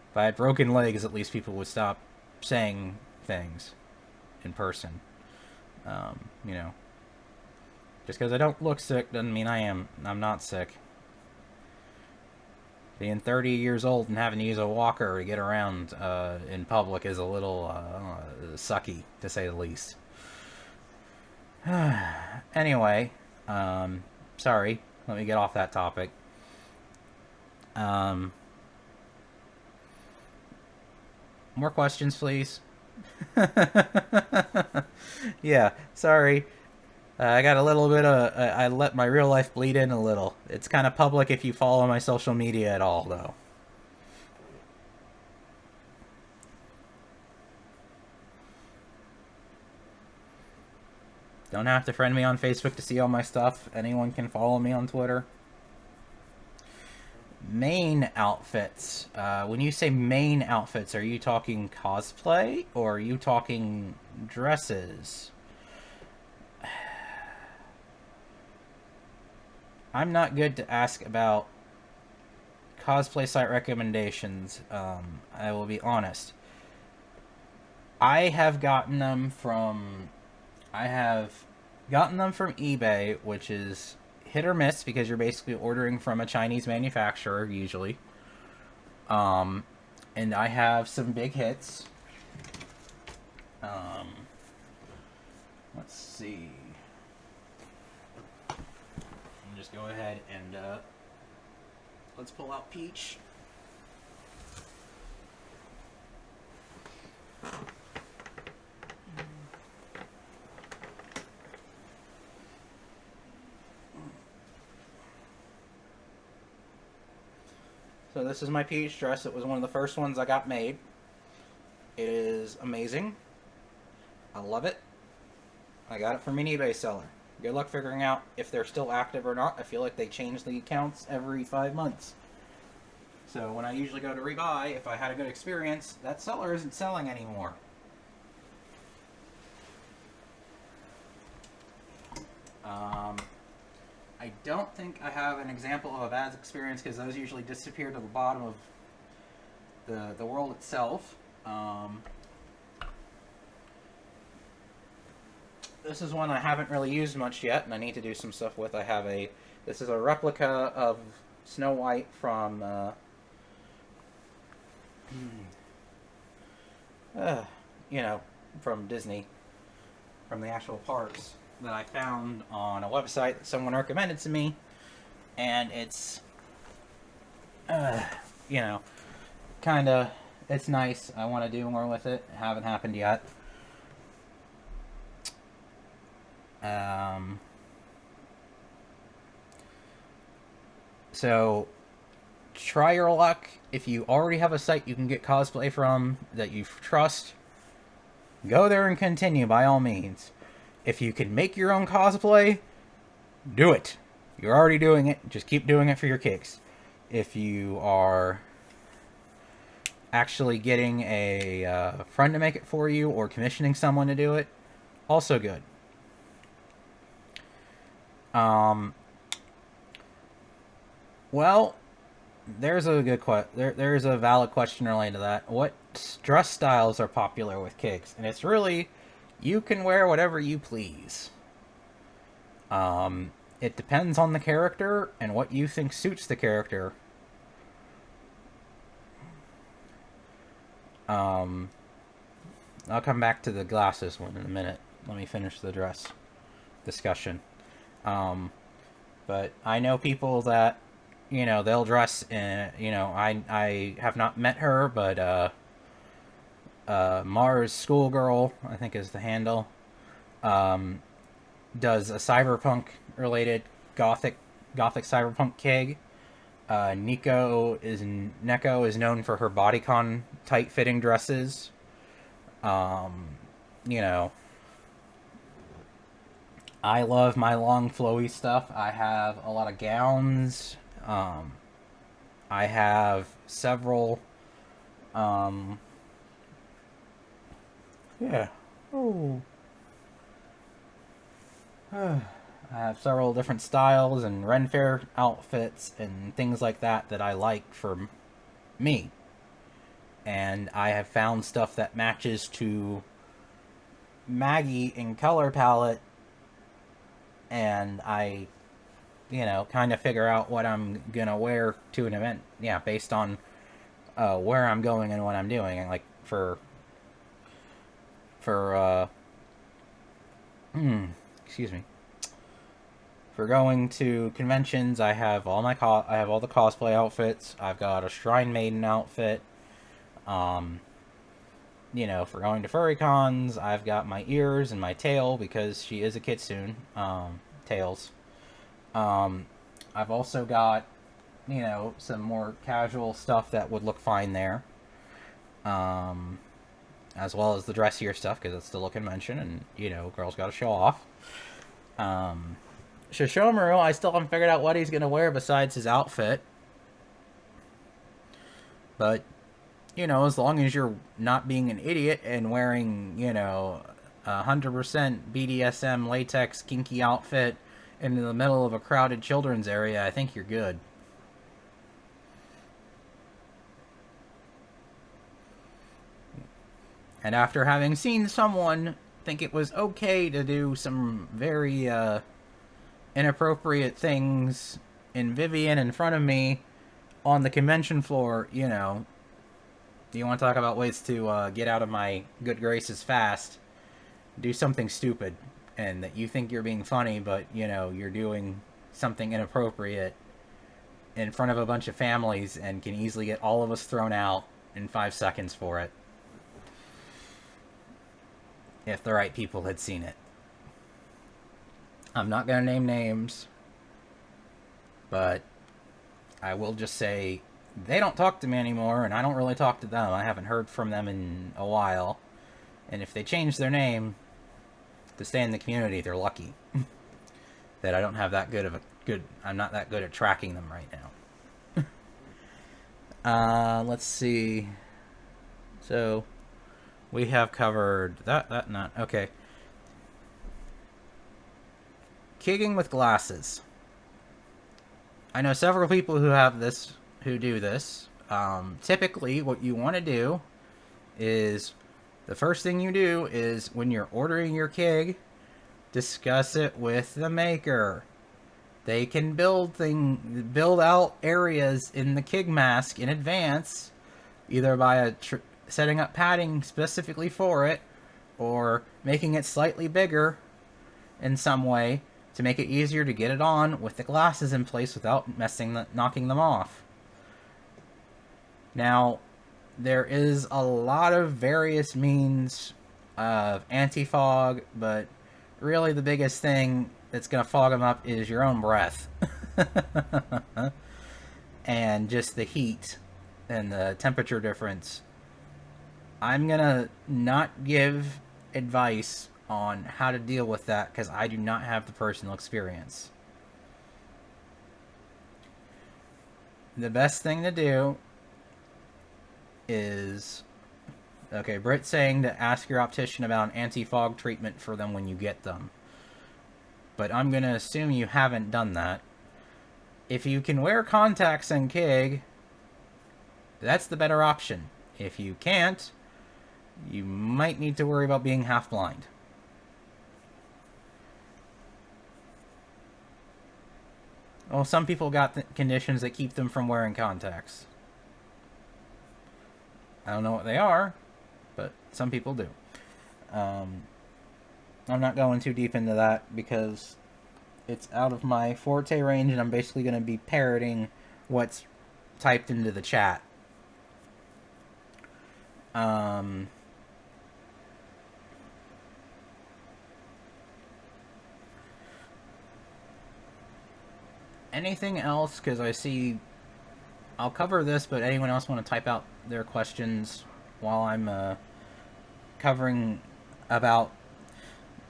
If I had broken legs, at least people would stop saying things in person. You know. Just because I don't look sick doesn't mean I'm not sick. Being 30 years old and having to use a walker to get around in public is a little sucky, to say the least. Anyway, sorry. Let me get off that topic. Um, more questions, please. Yeah, sorry. I got a little bit of. I let my real life bleed in a little. It's kind of public if you follow my social media at all, though. Don't have to friend me on Facebook to see all my stuff. Anyone can follow me on Twitter. Main outfits. When you say main outfits, are you talking cosplay or are you talking dresses? I'm not good to ask about cosplay site recommendations. I will be honest. I have gotten them from. I have gotten them from eBay, which is hit or miss because you're basically ordering from a Chinese manufacturer usually. Um, and I have some big hits. Um, let's see. Just go ahead and let's pull out Peach. So this is my Peach dress. It was one of the first ones I got made. It is amazing. I love it. I got it from an eBay seller. Good luck figuring out if they're still active or not. I feel like they change the accounts every 5 months. So when I usually go to rebuy, if I had a good experience, that seller isn't selling anymore. I don't think I have an example of a bad experience because those usually disappear to the bottom of the world itself. This is one I haven't really used much yet, and I need to do some stuff with. This is a replica of Snow White from, from Disney, from the actual parks that I found on a website that someone recommended to me, and it's, kinda, it's nice. I want to do more with it. It haven't happened yet. So try your luck. If you already have a site you can get cosplay from that you trust, go there and continue by all means. If you can make your own cosplay, do it. You're already doing it. Just keep doing it for your kicks. If you are actually getting a friend to make it for you or commissioning someone to do it, also good. Well, there's a good there's a valid question related to that. What dress styles are popular with kicks? And it's really, you can wear whatever you please. It depends on the character and what you think suits the character. I'll come back to the glasses one in a minute. Let me finish the dress discussion. But I know people that, they'll dress in, I have not met her, but, Mars Schoolgirl, I think is the handle, does a cyberpunk related gothic cyberpunk keg. Neko is known for her bodycon tight fitting dresses. I love my long flowy stuff. I have a lot of gowns. I have several. Yeah. Oh. I have several different styles and Ren Fair outfits and things like that I like for me. And I have found stuff that matches to Maggie in color palette, and I, kind of figure out what I'm gonna wear to an event. Yeah, based on where I'm going and what I'm doing. And like excuse me. For going to conventions, I have all my I have all the cosplay outfits. I've got a Shrine Maiden outfit. You know, for going to furry cons, I've got my ears and my tail because she is a kitsune. Tails. I've also got, you know, some more casual stuff that would look fine there. As well as the dressier stuff because it's still a convention and, you know, girls gotta show off. Shishomaru, I still haven't figured out what he's gonna wear besides his outfit. But, you know, as long as you're not being an idiot and wearing, you know, 100% BDSM latex kinky outfit in the middle of a crowded children's area, I think you're good. And after having seen someone think it was okay to do some very inappropriate things in Vivian in front of me on the convention floor, you know, you want to talk about ways to get out of my good graces fast, do something stupid and that you think you're being funny, but, you know, you're doing something inappropriate in front of a bunch of families and can easily get all of us thrown out in 5 seconds for it. If the right people had seen it. I'm not going to name names, but I will just say they don't talk to me anymore, and I don't really talk to them. I haven't heard from them in a while. And if they change their name to stay in the community, they're lucky. That I don't have that good of a good... I'm not that good at tracking them right now. Let's see. So, we have covered... That not... Okay. Kigging with glasses. I know several people who have this... who do this. Typically, what you want to do is... The first thing you do is, when you're ordering your kig, discuss it with the maker. They can build out areas in the kig mask in advance, either by setting up padding specifically for it, or making it slightly bigger in some way to make it easier to get it on with the glasses in place without knocking them off. Now, there is a lot of various means of anti-fog, but really the biggest thing that's going to fog them up is your own breath. And just the heat and the temperature difference. I'm going to not give advice on how to deal with that because I do not have the personal experience. The best thing to do is... Okay, Britt's saying to ask your optician about an anti-fog treatment for them when you get them. But I'm going to assume you haven't done that. If you can wear contacts in Kig, that's the better option. If you can't, you might need to worry about being half-blind. Well, some people got conditions that keep them from wearing contacts. I don't know what they are, but some people do. I'm not going too deep into that because it's out of my forte range and I'm basically going to be parroting what's typed into the chat. Anything else? Because I see... I'll cover this, but anyone else want to type out their questions while I'm covering about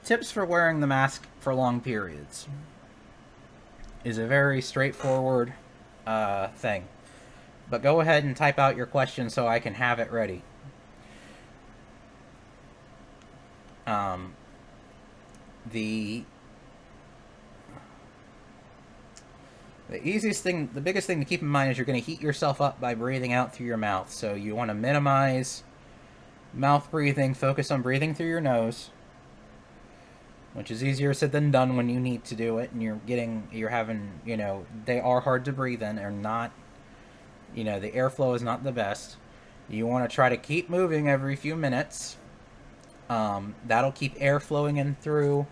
tips for wearing the mask for long periods? Is a very straightforward thing. But go ahead and type out your question so I can have it ready. The easiest thing, the biggest thing to keep in mind is you're going to heat yourself up by breathing out through your mouth. So you want to minimize mouth breathing, focus on breathing through your nose, which is easier said than done when you need to do it and you're having, you know, they are hard to breathe in, or not, you know, the airflow is not the best. You want to try to keep moving every few minutes. That'll keep air flowing in through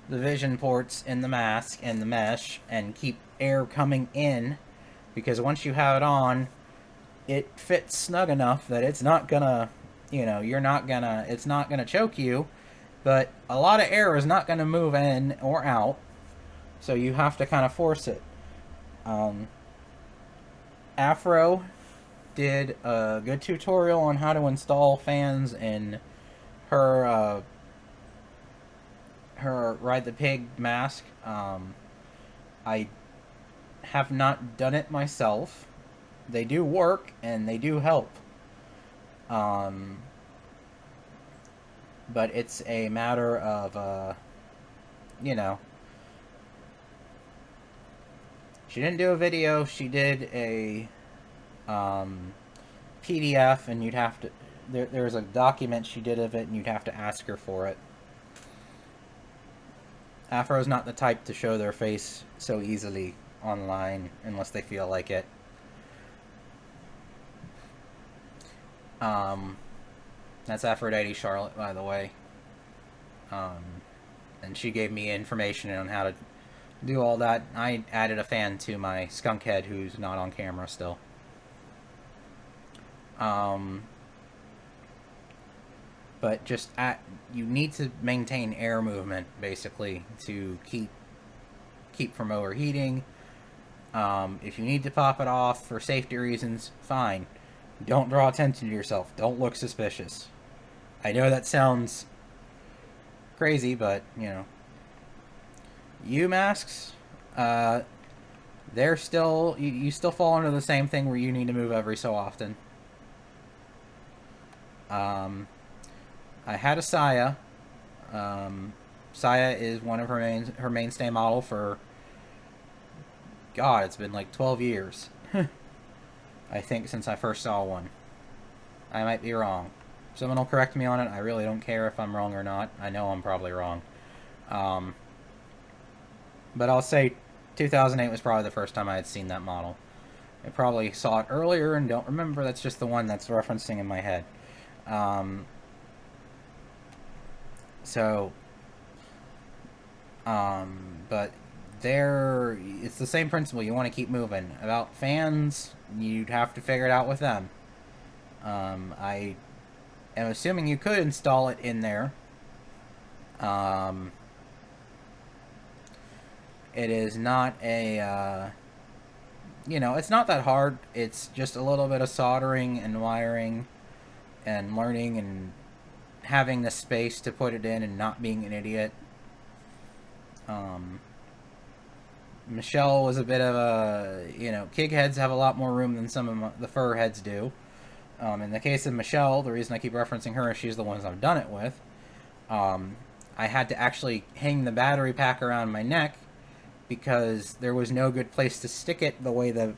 the vision ports in the mask and the mesh and keep air coming in, because once you have it on, it fits snug enough that it's not gonna, it's not gonna choke you, but a lot of air is not gonna move in or out, so you have to kind of force it. Afro did a good tutorial on how to install fans in her Ride the Pig mask. I have not done it myself. They do work and they do help. But it's a matter of, she didn't do a video, she did a PDF, and you'd have to, there's a document she did of it, and you'd have to ask her for it. Afro's not the type to show their face so easily online unless they feel like it. That's Aphrodite Charlotte, by the way. And she gave me information on how to do all that. I added a fan to my skunk head, who's not on camera still. But just you need to maintain air movement, basically, to keep from overheating. If you need to pop it off for safety reasons, fine. Don't draw attention to yourself. Don't look suspicious. I know that sounds crazy, but, masks, they're still, you still fall under the same thing where you need to move every so often. I had a Saya. Saya is one of her mainstay model for, God, it's been like 12 years. I think, since I first saw one. I might be wrong. Someone will correct me on it. I really don't care if I'm wrong or not. I know I'm probably wrong. But I'll say 2008 was probably the first time I had seen that model. I probably saw it earlier and don't remember. That's just the one that's referencing in my head. But it's the same principle. You want to keep moving. About fans, you'd have to figure it out with them. I am assuming you could install it in there. It is not a, it's not that hard. It's just a little bit of soldering and wiring and learning and having the space to put it in and not being an idiot. Michelle was a bit of a, Kig heads have a lot more room than some of the fur heads do. In the case of Michelle, the reason I keep referencing her is she's the ones I've done it with. I had to actually hang the battery pack around my neck because there was no good place to stick it the way the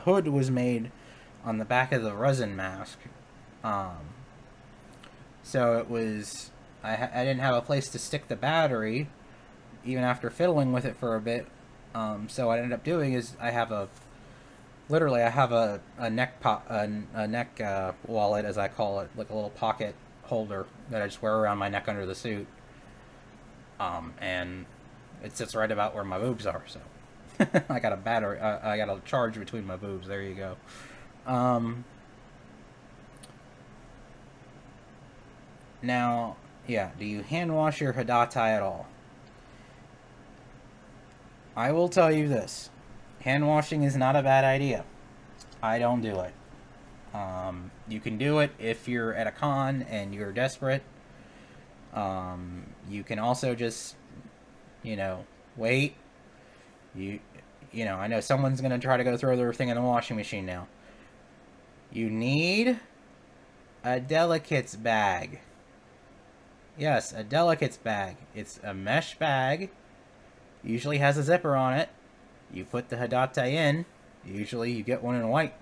hood was made on the back of the resin mask. So it was, I didn't have a place to stick the battery even after fiddling with it for a bit. So what I ended up doing is I have a neck wallet, as I call it, like a little pocket holder that I just wear around my neck under the suit. And it sits right about where my boobs are, so I got a battery, I got a charge between my boobs. There you go. Now, yeah, do you hand wash your Haddad at all? I will tell you this. Hand washing is not a bad idea. I don't do it. You can do it if you're at a con and you're desperate. You can also just, wait. I know someone's going to try to go throw their thing in the washing machine now. You need a delicates bag. Yes, a delicates bag. It's a mesh bag. Usually has a zipper on it. You put the Haddad in. Usually you get one in white,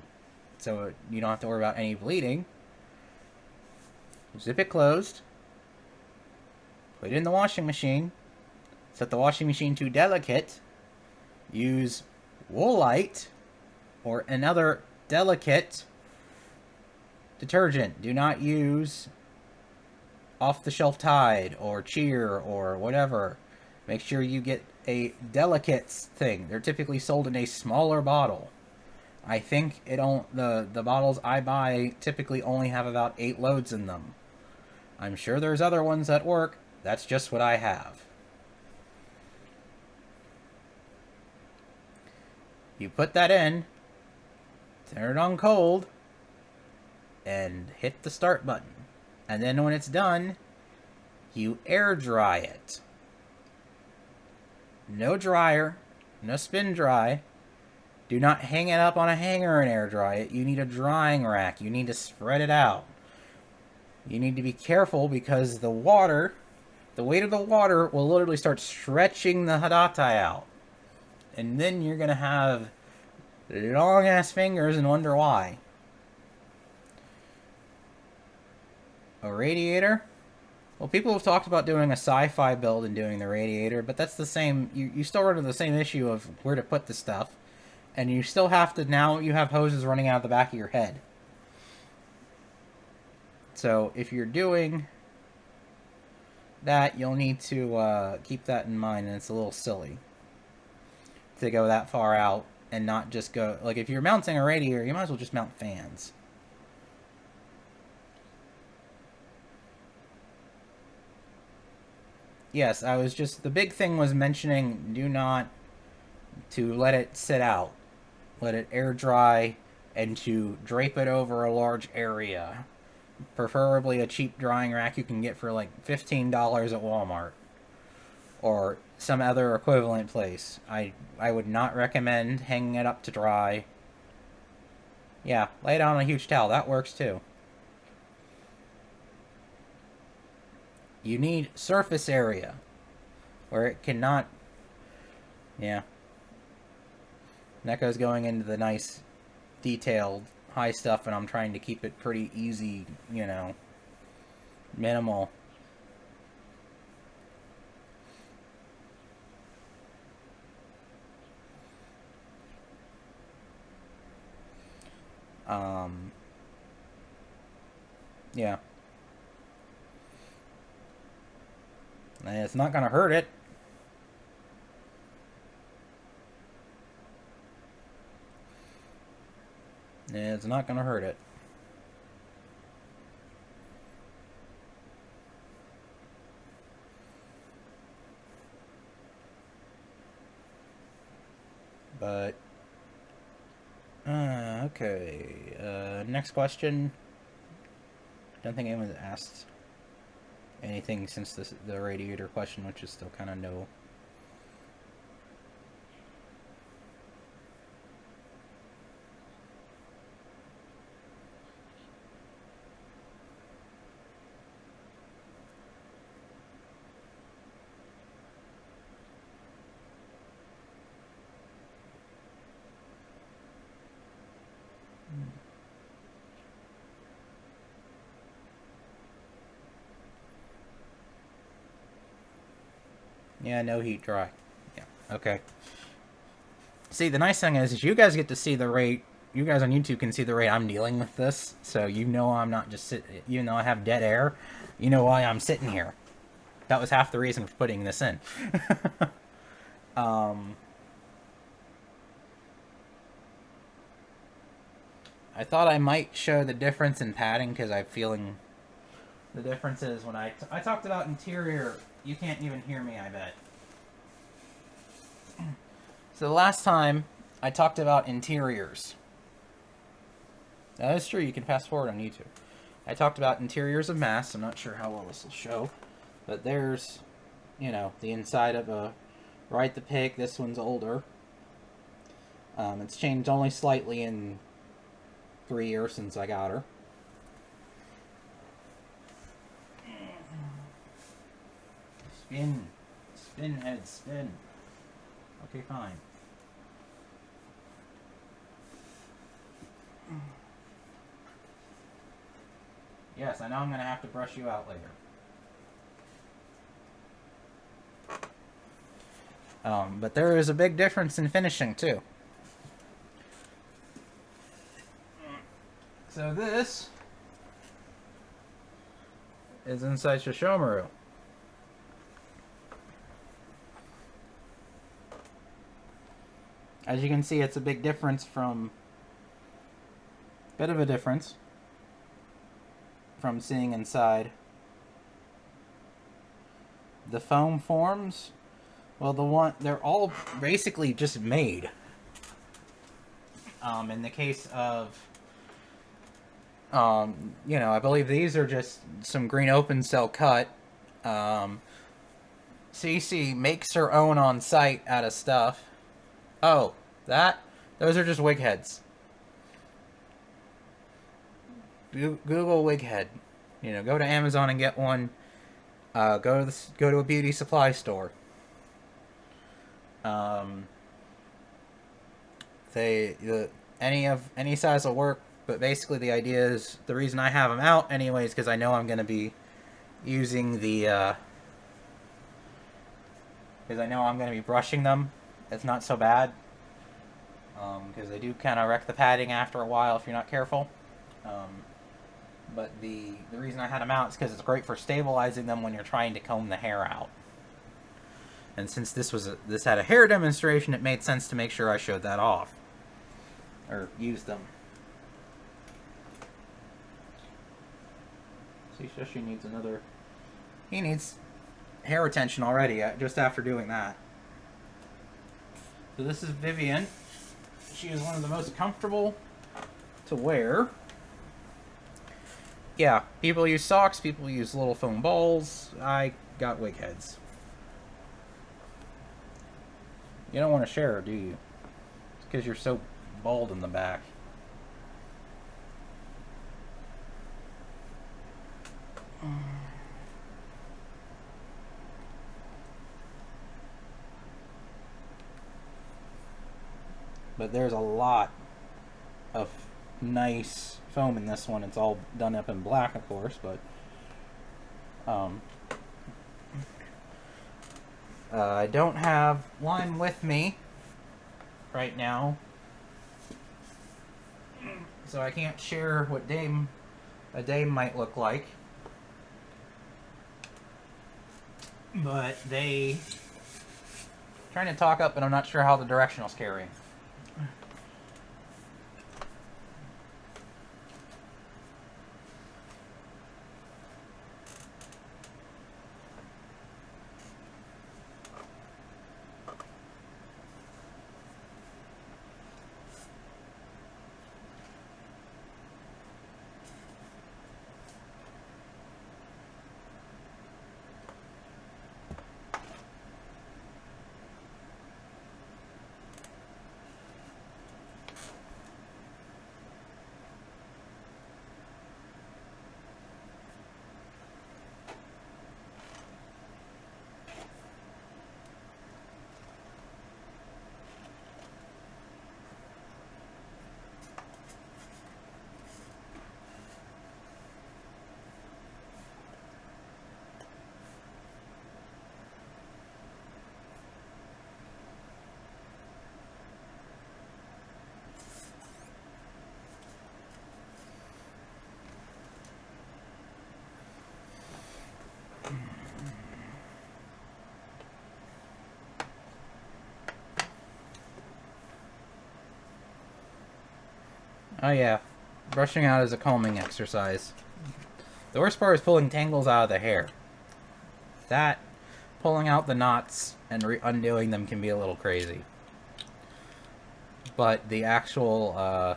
so you don't have to worry about any bleeding. Zip it closed. Put it in the washing machine. Set the washing machine to delicate. Use Woolite or another delicate detergent. Do not use off-the-shelf Tide or Cheer or whatever. Make sure you get a delicates thing. They're typically sold in a smaller bottle. I think the bottles I buy typically only have about 8 loads in them. I'm sure there's other ones that work. That's just what I have. You put that in, turn it on cold, and hit the start button. And then when it's done, you air dry it. No dryer, no spin dry. Do not hang it up on a hanger and air dry it. You need a drying rack. You need to spread it out. You need to be careful because the weight of the water will literally start stretching the Haddad out. And then you're going to have long-ass fingers and wonder why. A radiator? Well, people have talked about doing a sci-fi build and doing the radiator, but that's the same. You still run into the same issue of where to put the stuff. And you still have to, now you have hoses running out of the back of your head. So if you're doing that, you'll need to keep that in mind, and it's a little silly to go that far out and not just go, like if you're mounting a radiator, you might as well just mount fans. Yes, the big thing was mentioning to let it sit out. Let it air dry, and to drape it over a large area. Preferably a cheap drying rack you can get for like $15 at Walmart. Or some other equivalent place. I would not recommend hanging it up to dry. Yeah, lay it on a huge towel. That works too. You need surface area. Where it cannot... Yeah. Neko's going into the nice, detailed, high stuff, and I'm trying to keep it pretty easy, you know, minimal. Yeah. And it's not gonna hurt it. It's not going to hurt it. But, okay. Next question. Don't think anyone's asked anything since the radiator question, which is still kind of no. Yeah, no heat, dry. Yeah, okay. See, the nice thing is you guys get to see the rate. You guys on YouTube can see the rate I'm dealing with this, so you know I'm not just sitting. Even though I have dead air, you know why I'm sitting here. That was half the reason for putting this in. I thought I might show the difference in padding because I'm feeling the difference is when I talked about interior. You can't even hear me, I bet. So the last time I talked about interiors. That is true, you can fast forward on YouTube. I talked about interiors of masks. I'm not sure how well this will show. But there's, you know, the inside of a Right the Pig. This one's older. It's changed only slightly in 3 years since I got her. Spin. Spin, head, spin. Okay, fine. Yes, I know I'm going to have to brush you out later. But there is a big difference in finishing, too. So this is inside Shishomaru. As you can see, it's a big difference from... Bit of a difference from seeing inside. The foam forms, well, they're all basically just made. In the case of, you know, I believe these are just some green open cell cut. CC makes her own on site out of stuff. Oh, those are just wig heads. Google wig head. You know, go to Amazon and get one. Go to a beauty supply store. Any size will work, but basically the idea is the reason I have them out anyways because I know I'm going to be using the because I know I'm going to be brushing them. It's not so bad because they do kind of wreck the padding after a while if you're not careful. But the reason I had them out is because it's great for stabilizing them when you're trying to comb the hair out. And since this had a hair demonstration, it made sense to make sure I showed that off. Or used them. See, Shushi needs another... He needs hair attention already, just after doing that. So this is Vivian. She is one of the most comfortable to wear. Yeah, people use socks, people use little foam balls. I got wig heads. You don't want to share, do you? It's because you're so bald in the back. But there's a lot of nice foam in this one. It's all done up in black, of course, but I don't have one with me right now, so I can't share what a dame might look like. But trying to talk up, and I'm not sure how the directional's carrying. Oh yeah, brushing out is a calming exercise. The worst part is pulling tangles out of the hair. Pulling out the knots and undoing them can be a little crazy. But the actual,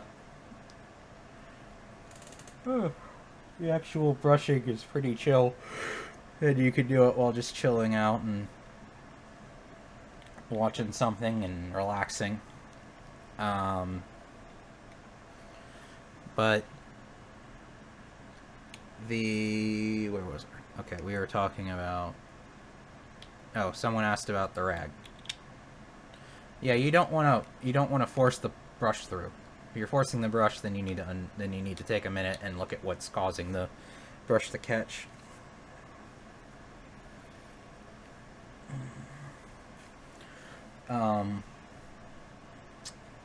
the actual brushing is pretty chill. And you can do it while just chilling out and watching something and relaxing. But where was I? Okay, we were talking about... Oh, someone asked about the rag. Yeah, you don't want to force the brush through. If you're forcing the brush, then you need to take a minute and look at what's causing the brush to catch.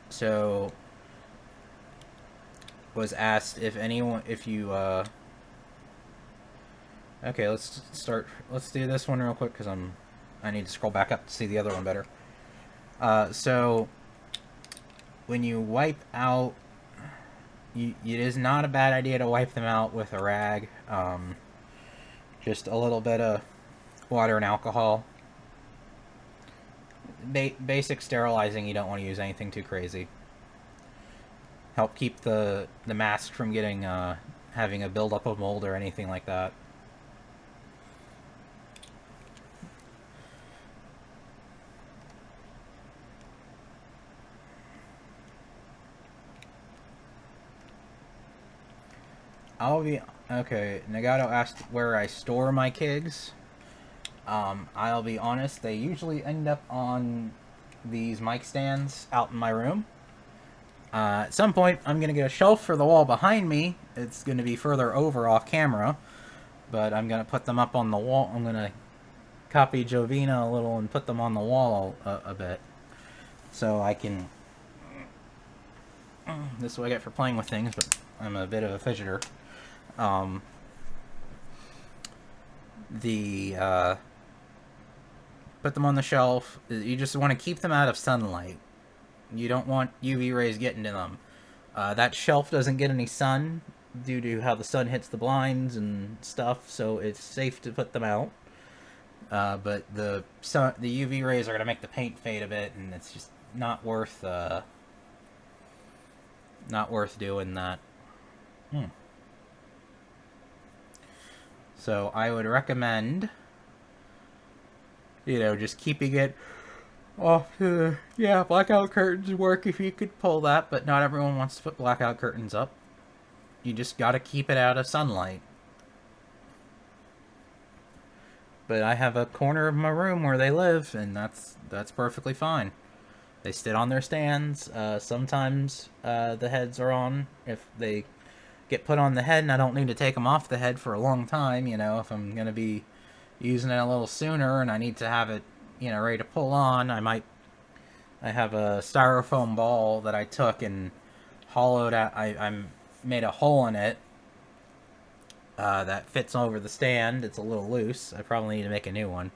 So was asked if you okay, let's do this one real quick because I need to scroll back up to see the other one better. So when you wipe out, it is not a bad idea to wipe them out with a rag. Just a little bit of water and alcohol. Basic sterilizing, you don't want to use anything too crazy. Help keep the mask from getting having a buildup of mold or anything like that. Okay, Nagato asked where I store my Kigs. I'll be honest, they usually end up on these mic stands out in my room. At some point, I'm going to get a shelf for the wall behind me. It's going to be further over off camera, but I'm going to put them up on the wall. I'm going to copy Jovina a little and put them on the wall a bit. So I can... This is what I get for playing with things, but I'm a bit of a fidgeter. Put them on the shelf. You just want to keep them out of sunlight. You don't want UV rays getting to them. That shelf doesn't get any sun due to how the sun hits the blinds and stuff, so it's safe to put them out. But the UV rays are going to make the paint fade a bit, and it's just not worth doing that. So I would recommend, just keeping it off. Yeah, blackout curtains work if you could pull that, but not everyone wants to put blackout curtains up. You just gotta keep it out of sunlight. But I have a corner of my room where they live, and that's perfectly fine. They sit on their stands. Sometimes the heads are on. If they get put on the head and I don't need to take them off the head for a long time, if I'm going to be using it a little sooner and I need to have it, ready to pull on, I have a styrofoam ball that I took and hollowed out. I made a hole in it that fits over the stand. It's a little loose. I probably need to make a new one.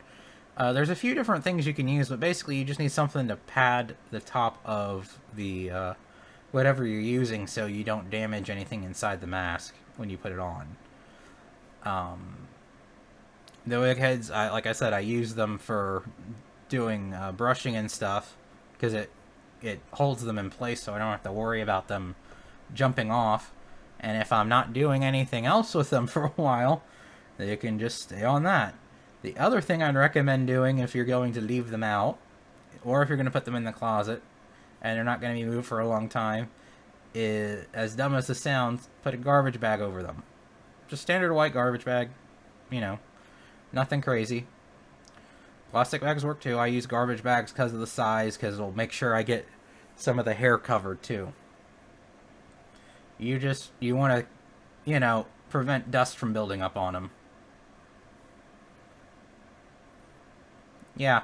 There's a few different things you can use, but basically you just need something to pad the top of the whatever you're using so you don't damage anything inside the mask when you put it on. The wig heads, like I said, I use them for doing brushing and stuff because it holds them in place so I don't have to worry about them jumping off. And if I'm not doing anything else with them for a while, they can just stay on that. The other thing I'd recommend doing if you're going to leave them out, or if you're going to put them in the closet, and they're not going to be moved for a long time, is, as dumb as this sounds, put a garbage bag over them. Just standard white garbage bag. Nothing crazy. Plastic bags work too. I use garbage bags because of the size, because it'll make sure I get some of the hair covered too. You want to, prevent dust from building up on them. Yeah.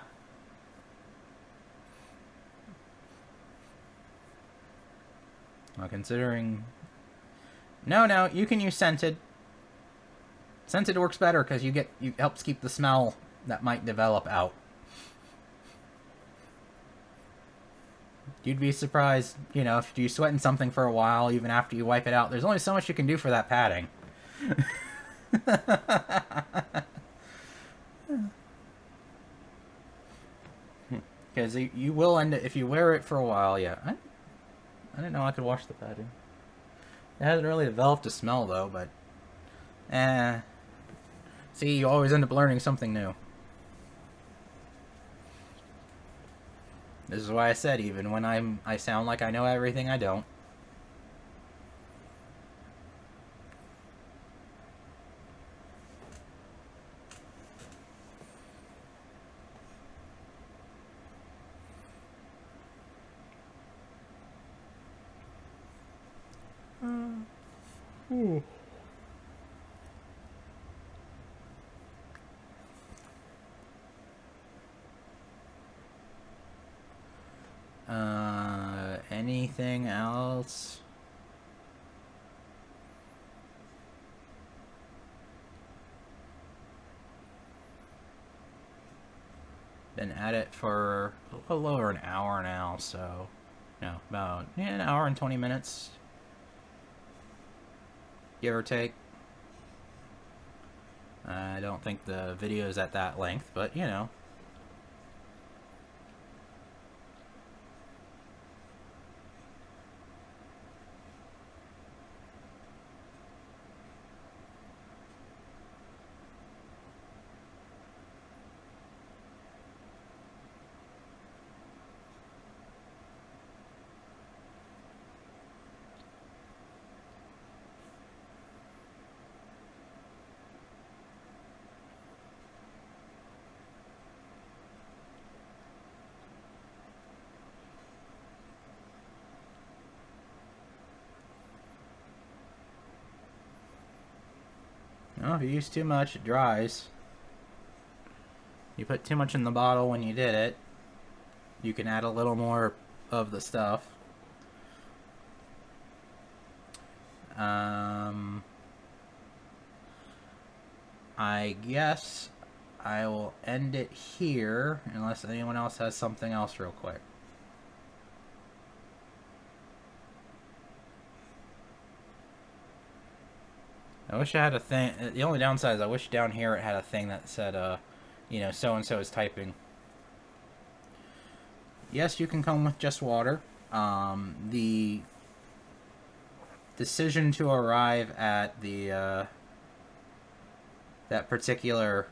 Well, considering... No, you can use scented. Scented works better because it helps keep the smell that might develop out. You'd be surprised, if you're sweating something for a while, even after you wipe it out. There's only so much you can do for that padding. Because you will end it, if you wear it for a while, yeah. I didn't know I could wash the padding. It hasn't really developed a smell, though, but... See, you always end up learning something new. This is why I said, even when I sound like I know everything, I don't. Anything else? Been at it for a little over an hour now, so No, about an hour and 20 minutes, give or take. I don't think the video is at that length, but you know. Well, if you use too much, it dries. You put too much in the bottle when you did it, you can add a little more of the stuff. I guess I will end it here, unless anyone else has something else real quick. I wish I had a thing. The only downside is I wish down here it had a thing that said, you know, so-and-so is typing. Yes, you can come with just water. The decision to arrive at the that particular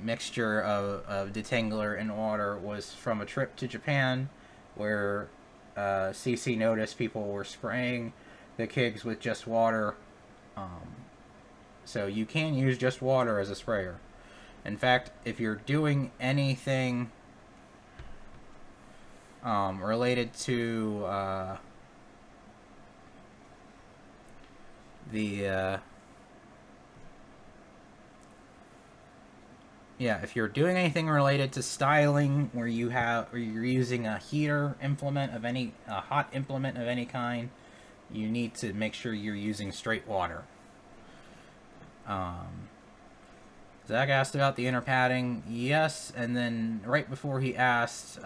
mixture of Detangler and water was from a trip to Japan, where CC noticed people were spraying the Kigs with just water. So you can use just water as a sprayer. In fact, if you're doing anything related to if you're doing anything related to styling where you're using a heater implement of a hot implement of any kind, you need to make sure you're using straight water. Zach asked about the inner padding. Yes, and then right before he asked,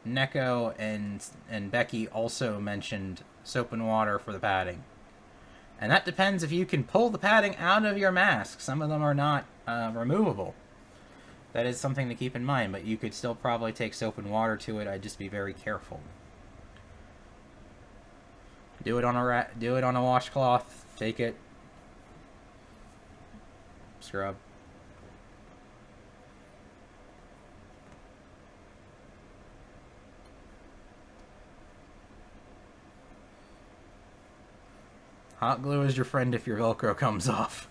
Neko and Becky also mentioned soap and water for the padding. And that depends if you can pull the padding out of your mask. Some of them are not removable. That is something to keep in mind, but you could still probably take soap and water to it. I'd just be very careful. Do it on a washcloth. Take it. Scrub. Hot glue is your friend if your Velcro comes off.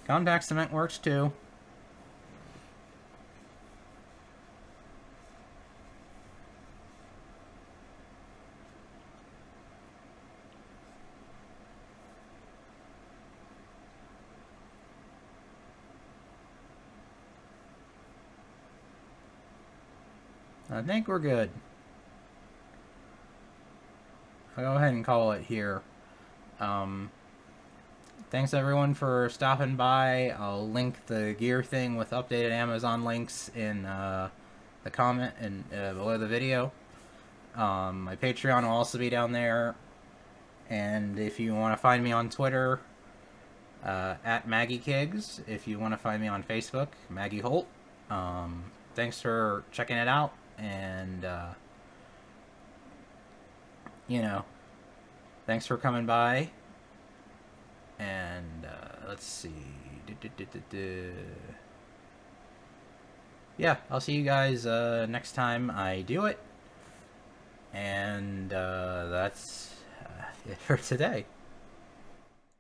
Contact cement works too. I think we're good. I'll go ahead and call it here. Thanks everyone for stopping by. I'll link the gear thing with updated Amazon links in the comment and below the video. My Patreon will also be down there. And if you want to find me on Twitter, at Maggie Kiggs. If you want to find me on Facebook, Maggie Holt. Thanks for checking it out. And, you know, thanks for coming by. And, let's see. Yeah, I'll see you guys next time I do it. And that's it for today.